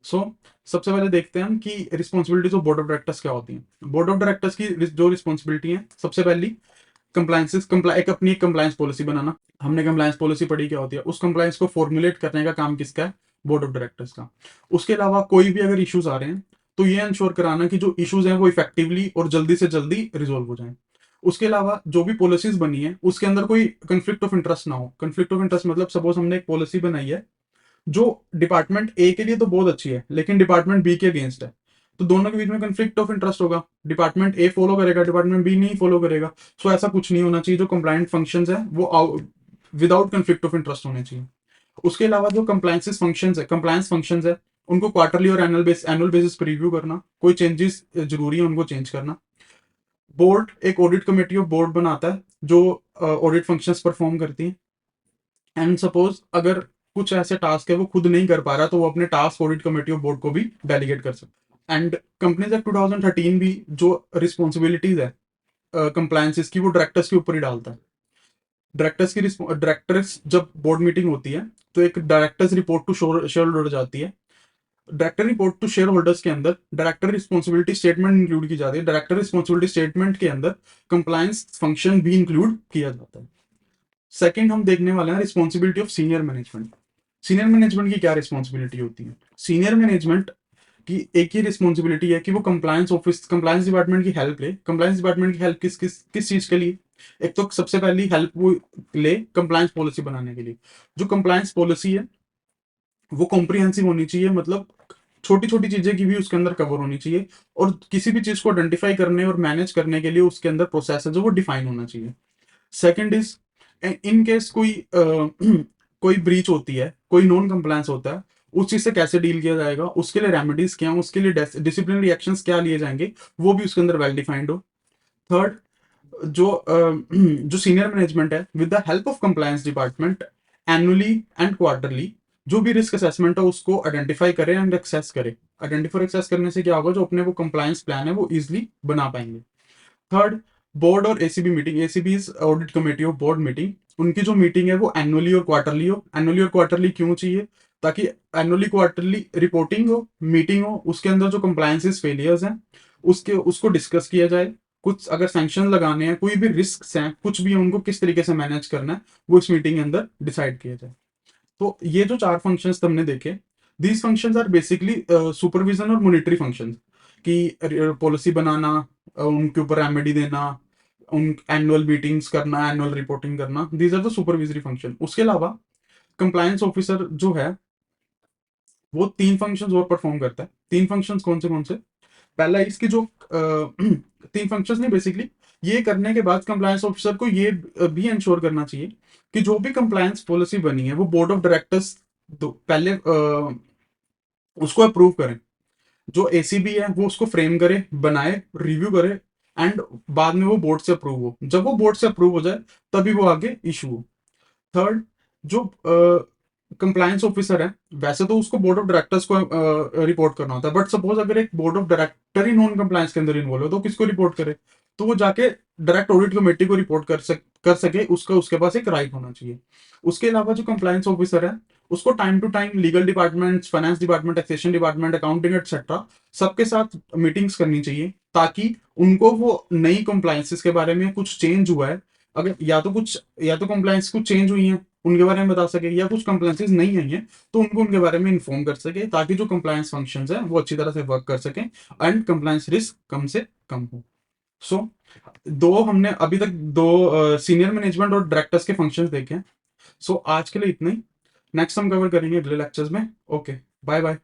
सो सबसे पहले देखते हैं हम कि responsibilities of board of directors क्या होती हैं। बोर्ड ऑफ डायरेक्टर्स की जो रिस्पॉन्सिबिलिटी है, सबसे पहली एक अपनी कंप्लायंस पॉलिसी बनाना। हमने कंप्लायंस पॉलिसी पढ़ी क्या होती है, उस कंप्लायंस को फॉर्मुलेट करने का काम किसका है? बोर्ड ऑफ डायरेक्टर्स का। उसके अलावा कोई भी अगर इश्यूज आ रहे हैं तो ये इंश्योर कराना कि जो इश्यूज हैं वो इफेक्टिवली और जल्दी से जल्दी रिजोल्व हो जाए। उसके अलावा जो भी पॉलिसीज बनी है उसके अंदर कोई कंफ्लिक्ट ऑफ इंटरेस्ट ना हो। कंफ्लिक्ट ऑफ इंटरेस्ट मतलब सपोज हमने एक पॉलिसी बनाई है जो डिपार्टमेंट ए के लिए तो बहुत अच्छी है लेकिन डिपार्टमेंट बी के अगेंस्ट है, तो दोनों के बीच में कंफ्लिक्ट ऑफ इंटरेस्ट होगा। डिपार्टमेंट ए फॉलो करेगा, डिपार्टमेंट बी नहीं फॉलो करेगा। सो ऐसा कुछ नहीं होना चाहिए। जो कंप्लायंट फंक्शंस है वो विदाउट कंफ्लिक्ट ऑफ इंटरेस्ट होने चाहिए। उसके अलावा जो कंप्लायंस फंक्शंस है उनको क्वार्टरली और एनुअल बेसिस पर रिव्यू करना, कोई चेंजेस जरूरी है उनको चेंज करना। बोर्ड एक ऑडिट कमेटी ऑफ बोर्ड बनाता है जो ऑडिट फंक्शंस परफॉर्म करती है। एंड सपोज अगर कुछ ऐसे टास्क है वो खुद नहीं कर पा रहा तो वो अपने task audit committee of board को भी डेलीगेट कर सकता है। एंड कंपनीज एक्ट 2013 भी जो रिस्पॉन्सिबिलिटीज है कंप्लायंसेस की वो डायरेक्टर्स के ऊपर ही डालता है। डायरेक्टर्स जब बोर्ड मीटिंग होती है तो एक directors report to share holder जाती है। Director report to share holders के अंदर डायरेक्टर रिस्पॉन्सिबिलिटी स्टेटमेंट इंक्लूड की जाती है। डायरेक्टर रिस्पॉन्सिबिलिटी स्टेटमेंट के अंदर कंप्लायंस फंक्शन भी इंक्लूड किया जाता है। सेकंड हम देखने वाले हैं responsibility of senior management. Senior management की क्या रिस्पॉन्सिबिलिटी होती है? सीनियर मैनेजमेंट की एक ही रिस्पॉन्सिबिलिटी है कि वो कंप्लायंस डिपार्टमेंट की हेल्प ले। कंप्लायंस डिपार्टमेंट की हेल्प किस किस किस चीज के लिए? एक तो सबसे पहली हेल्प वो ले कंप्लायंस पॉलिसी बनाने के लिए। जो कंप्लायंस पॉलिसी है वो कॉम्प्रिहेंसिव होनी चाहिए, मतलब छोटी छोटी चीजें की भी उसके अंदर कवर होनी चाहिए, और किसी भी चीज को आइडेंटिफाई करने और मैनेज करने के लिए उसके अंदर प्रोसेस है जो वो डिफाइन होना चाहिए। सेकंड इज, इन केस कोई कोई ब्रीच होती है, कोई नॉन कंप्लायंस होता है, उस चीज से कैसे डील किया जाएगा, उसके लिए रेमेडीज क्या हैं, उसके लिए डिसिप्लिनरी एक्शंस क्या लिए जाएंगे, वो भी उसके अंदर वेल डिफाइंड हो। थर्ड, जो जो सीनियर मैनेजमेंट है with the help of compliance department annually and quarterly जो भी रिस्क असेसमेंट है उसको आइडेंटिफाई करे एंड एक्सेस करे। आइडेंटिफाई एक्सेस करने से क्या होगा, जो अपने वो कंप्लायंस प्लान है वो इजिली बना पाएंगे। थर्ड, बोर्ड और ACB meeting, ACB is audit committee of board meeting, उनकी जो मीटिंग है वो एनुअली और क्वार्टरली हो। एनुअली और क्वार्टरली क्यों चाहिए, ताकि एनुअली क्वार्टरली रिपोर्टिंग हो, मीटिंग हो, उसके अंदर जो कंप्लायंसेस फेलियर्स हैं उसके उसको डिस्कस किया जाए। कुछ अगर सैंक्शन लगाने हैं, कोई भी रिस्क हैं, कुछ भी है, उनको किस तरीके से मैनेज करना है, वो इस मीटिंग के अंदर डिसाइड किया जाए। तो ये जो चार फंक्शंस तुमने देखे, these functions are basically supervision और मॉनिटरी फंक्शंस, कि पॉलिसी बनाना, उनके ऊपर रेमेडी देना, उन एनुअल मीटिंग्स करना, एनुअल रिपोर्टिंग करना, these are the supervisory function. उसके अलावा कंप्लायंस ऑफिसर जो है वो तीन फंक्शंस और परफॉर्म करता है। तीन फंक्शंस कौन से? पहला इसकी जो तीन फंक्शंस नहीं, बेसिकली ये करने के बाद कंप्लायंस ऑफिसर को ये भी इंश्योर करना चाहिए कि जो भी कंप्लायंस पॉलिसी बनी है वो बोर्ड ऑफ डायरेक्टर्स पहले उसको अप्रूव करें। जो एसीबी है वो उसको फ्रेम करे, बनाए, रिव्यू करे, एंड बाद में वो बोर्ड से अप्रूव हो। जब वो बोर्ड से अप्रूव हो जाए तभी वो आगे इशू हो। थर्ड, जो कंप्लायंस ऑफिसर है, वैसे तो उसको बोर्ड ऑफ डायरेक्टर्स को रिपोर्ट करना होता है, बट सपोज अगर एक board of director he non compliance के अंदर इन्वॉल्व हो तो किसको रिपोर्ट करे? तो वो जाके डायरेक्ट ऑडिट कमेटी को रिपोर्ट कर सके, उसका उसके पास एक राइट होना चाहिए। उसके अलावा जो कंप्लायंस ऑफिसर है उसको time to time legal department, finance department, taxation department, accounting etcetera सबके साथ मीटिंग्स करनी चाहिए, ताकि उनको वो नई कंप्लायंसेस के बारे में कुछ चेंज हुआ है, अगर या तो कंप्लायंस कुछ चेंज हुई है उनके बारे में बता सके, या कुछ कंप्लायंसेस नहीं आई हैं तो उनको उनके बारे में इन्फॉर्म कर सके, ताकि जो कंप्लायंस फंक्शंस है वो अच्छी तरह से वर्क कर सके एंड कंप्लायंस रिस्क कम से कम हो। सो दो हमने अभी तक दो सीनियर मैनेजमेंट और डायरेक्टर्स के फंक्शंस देखे हैं। सो आज के लिए इतना ही। नेक्स्ट हम कवर करेंगे अगले लेक्चर्स में। Okay, bye bye.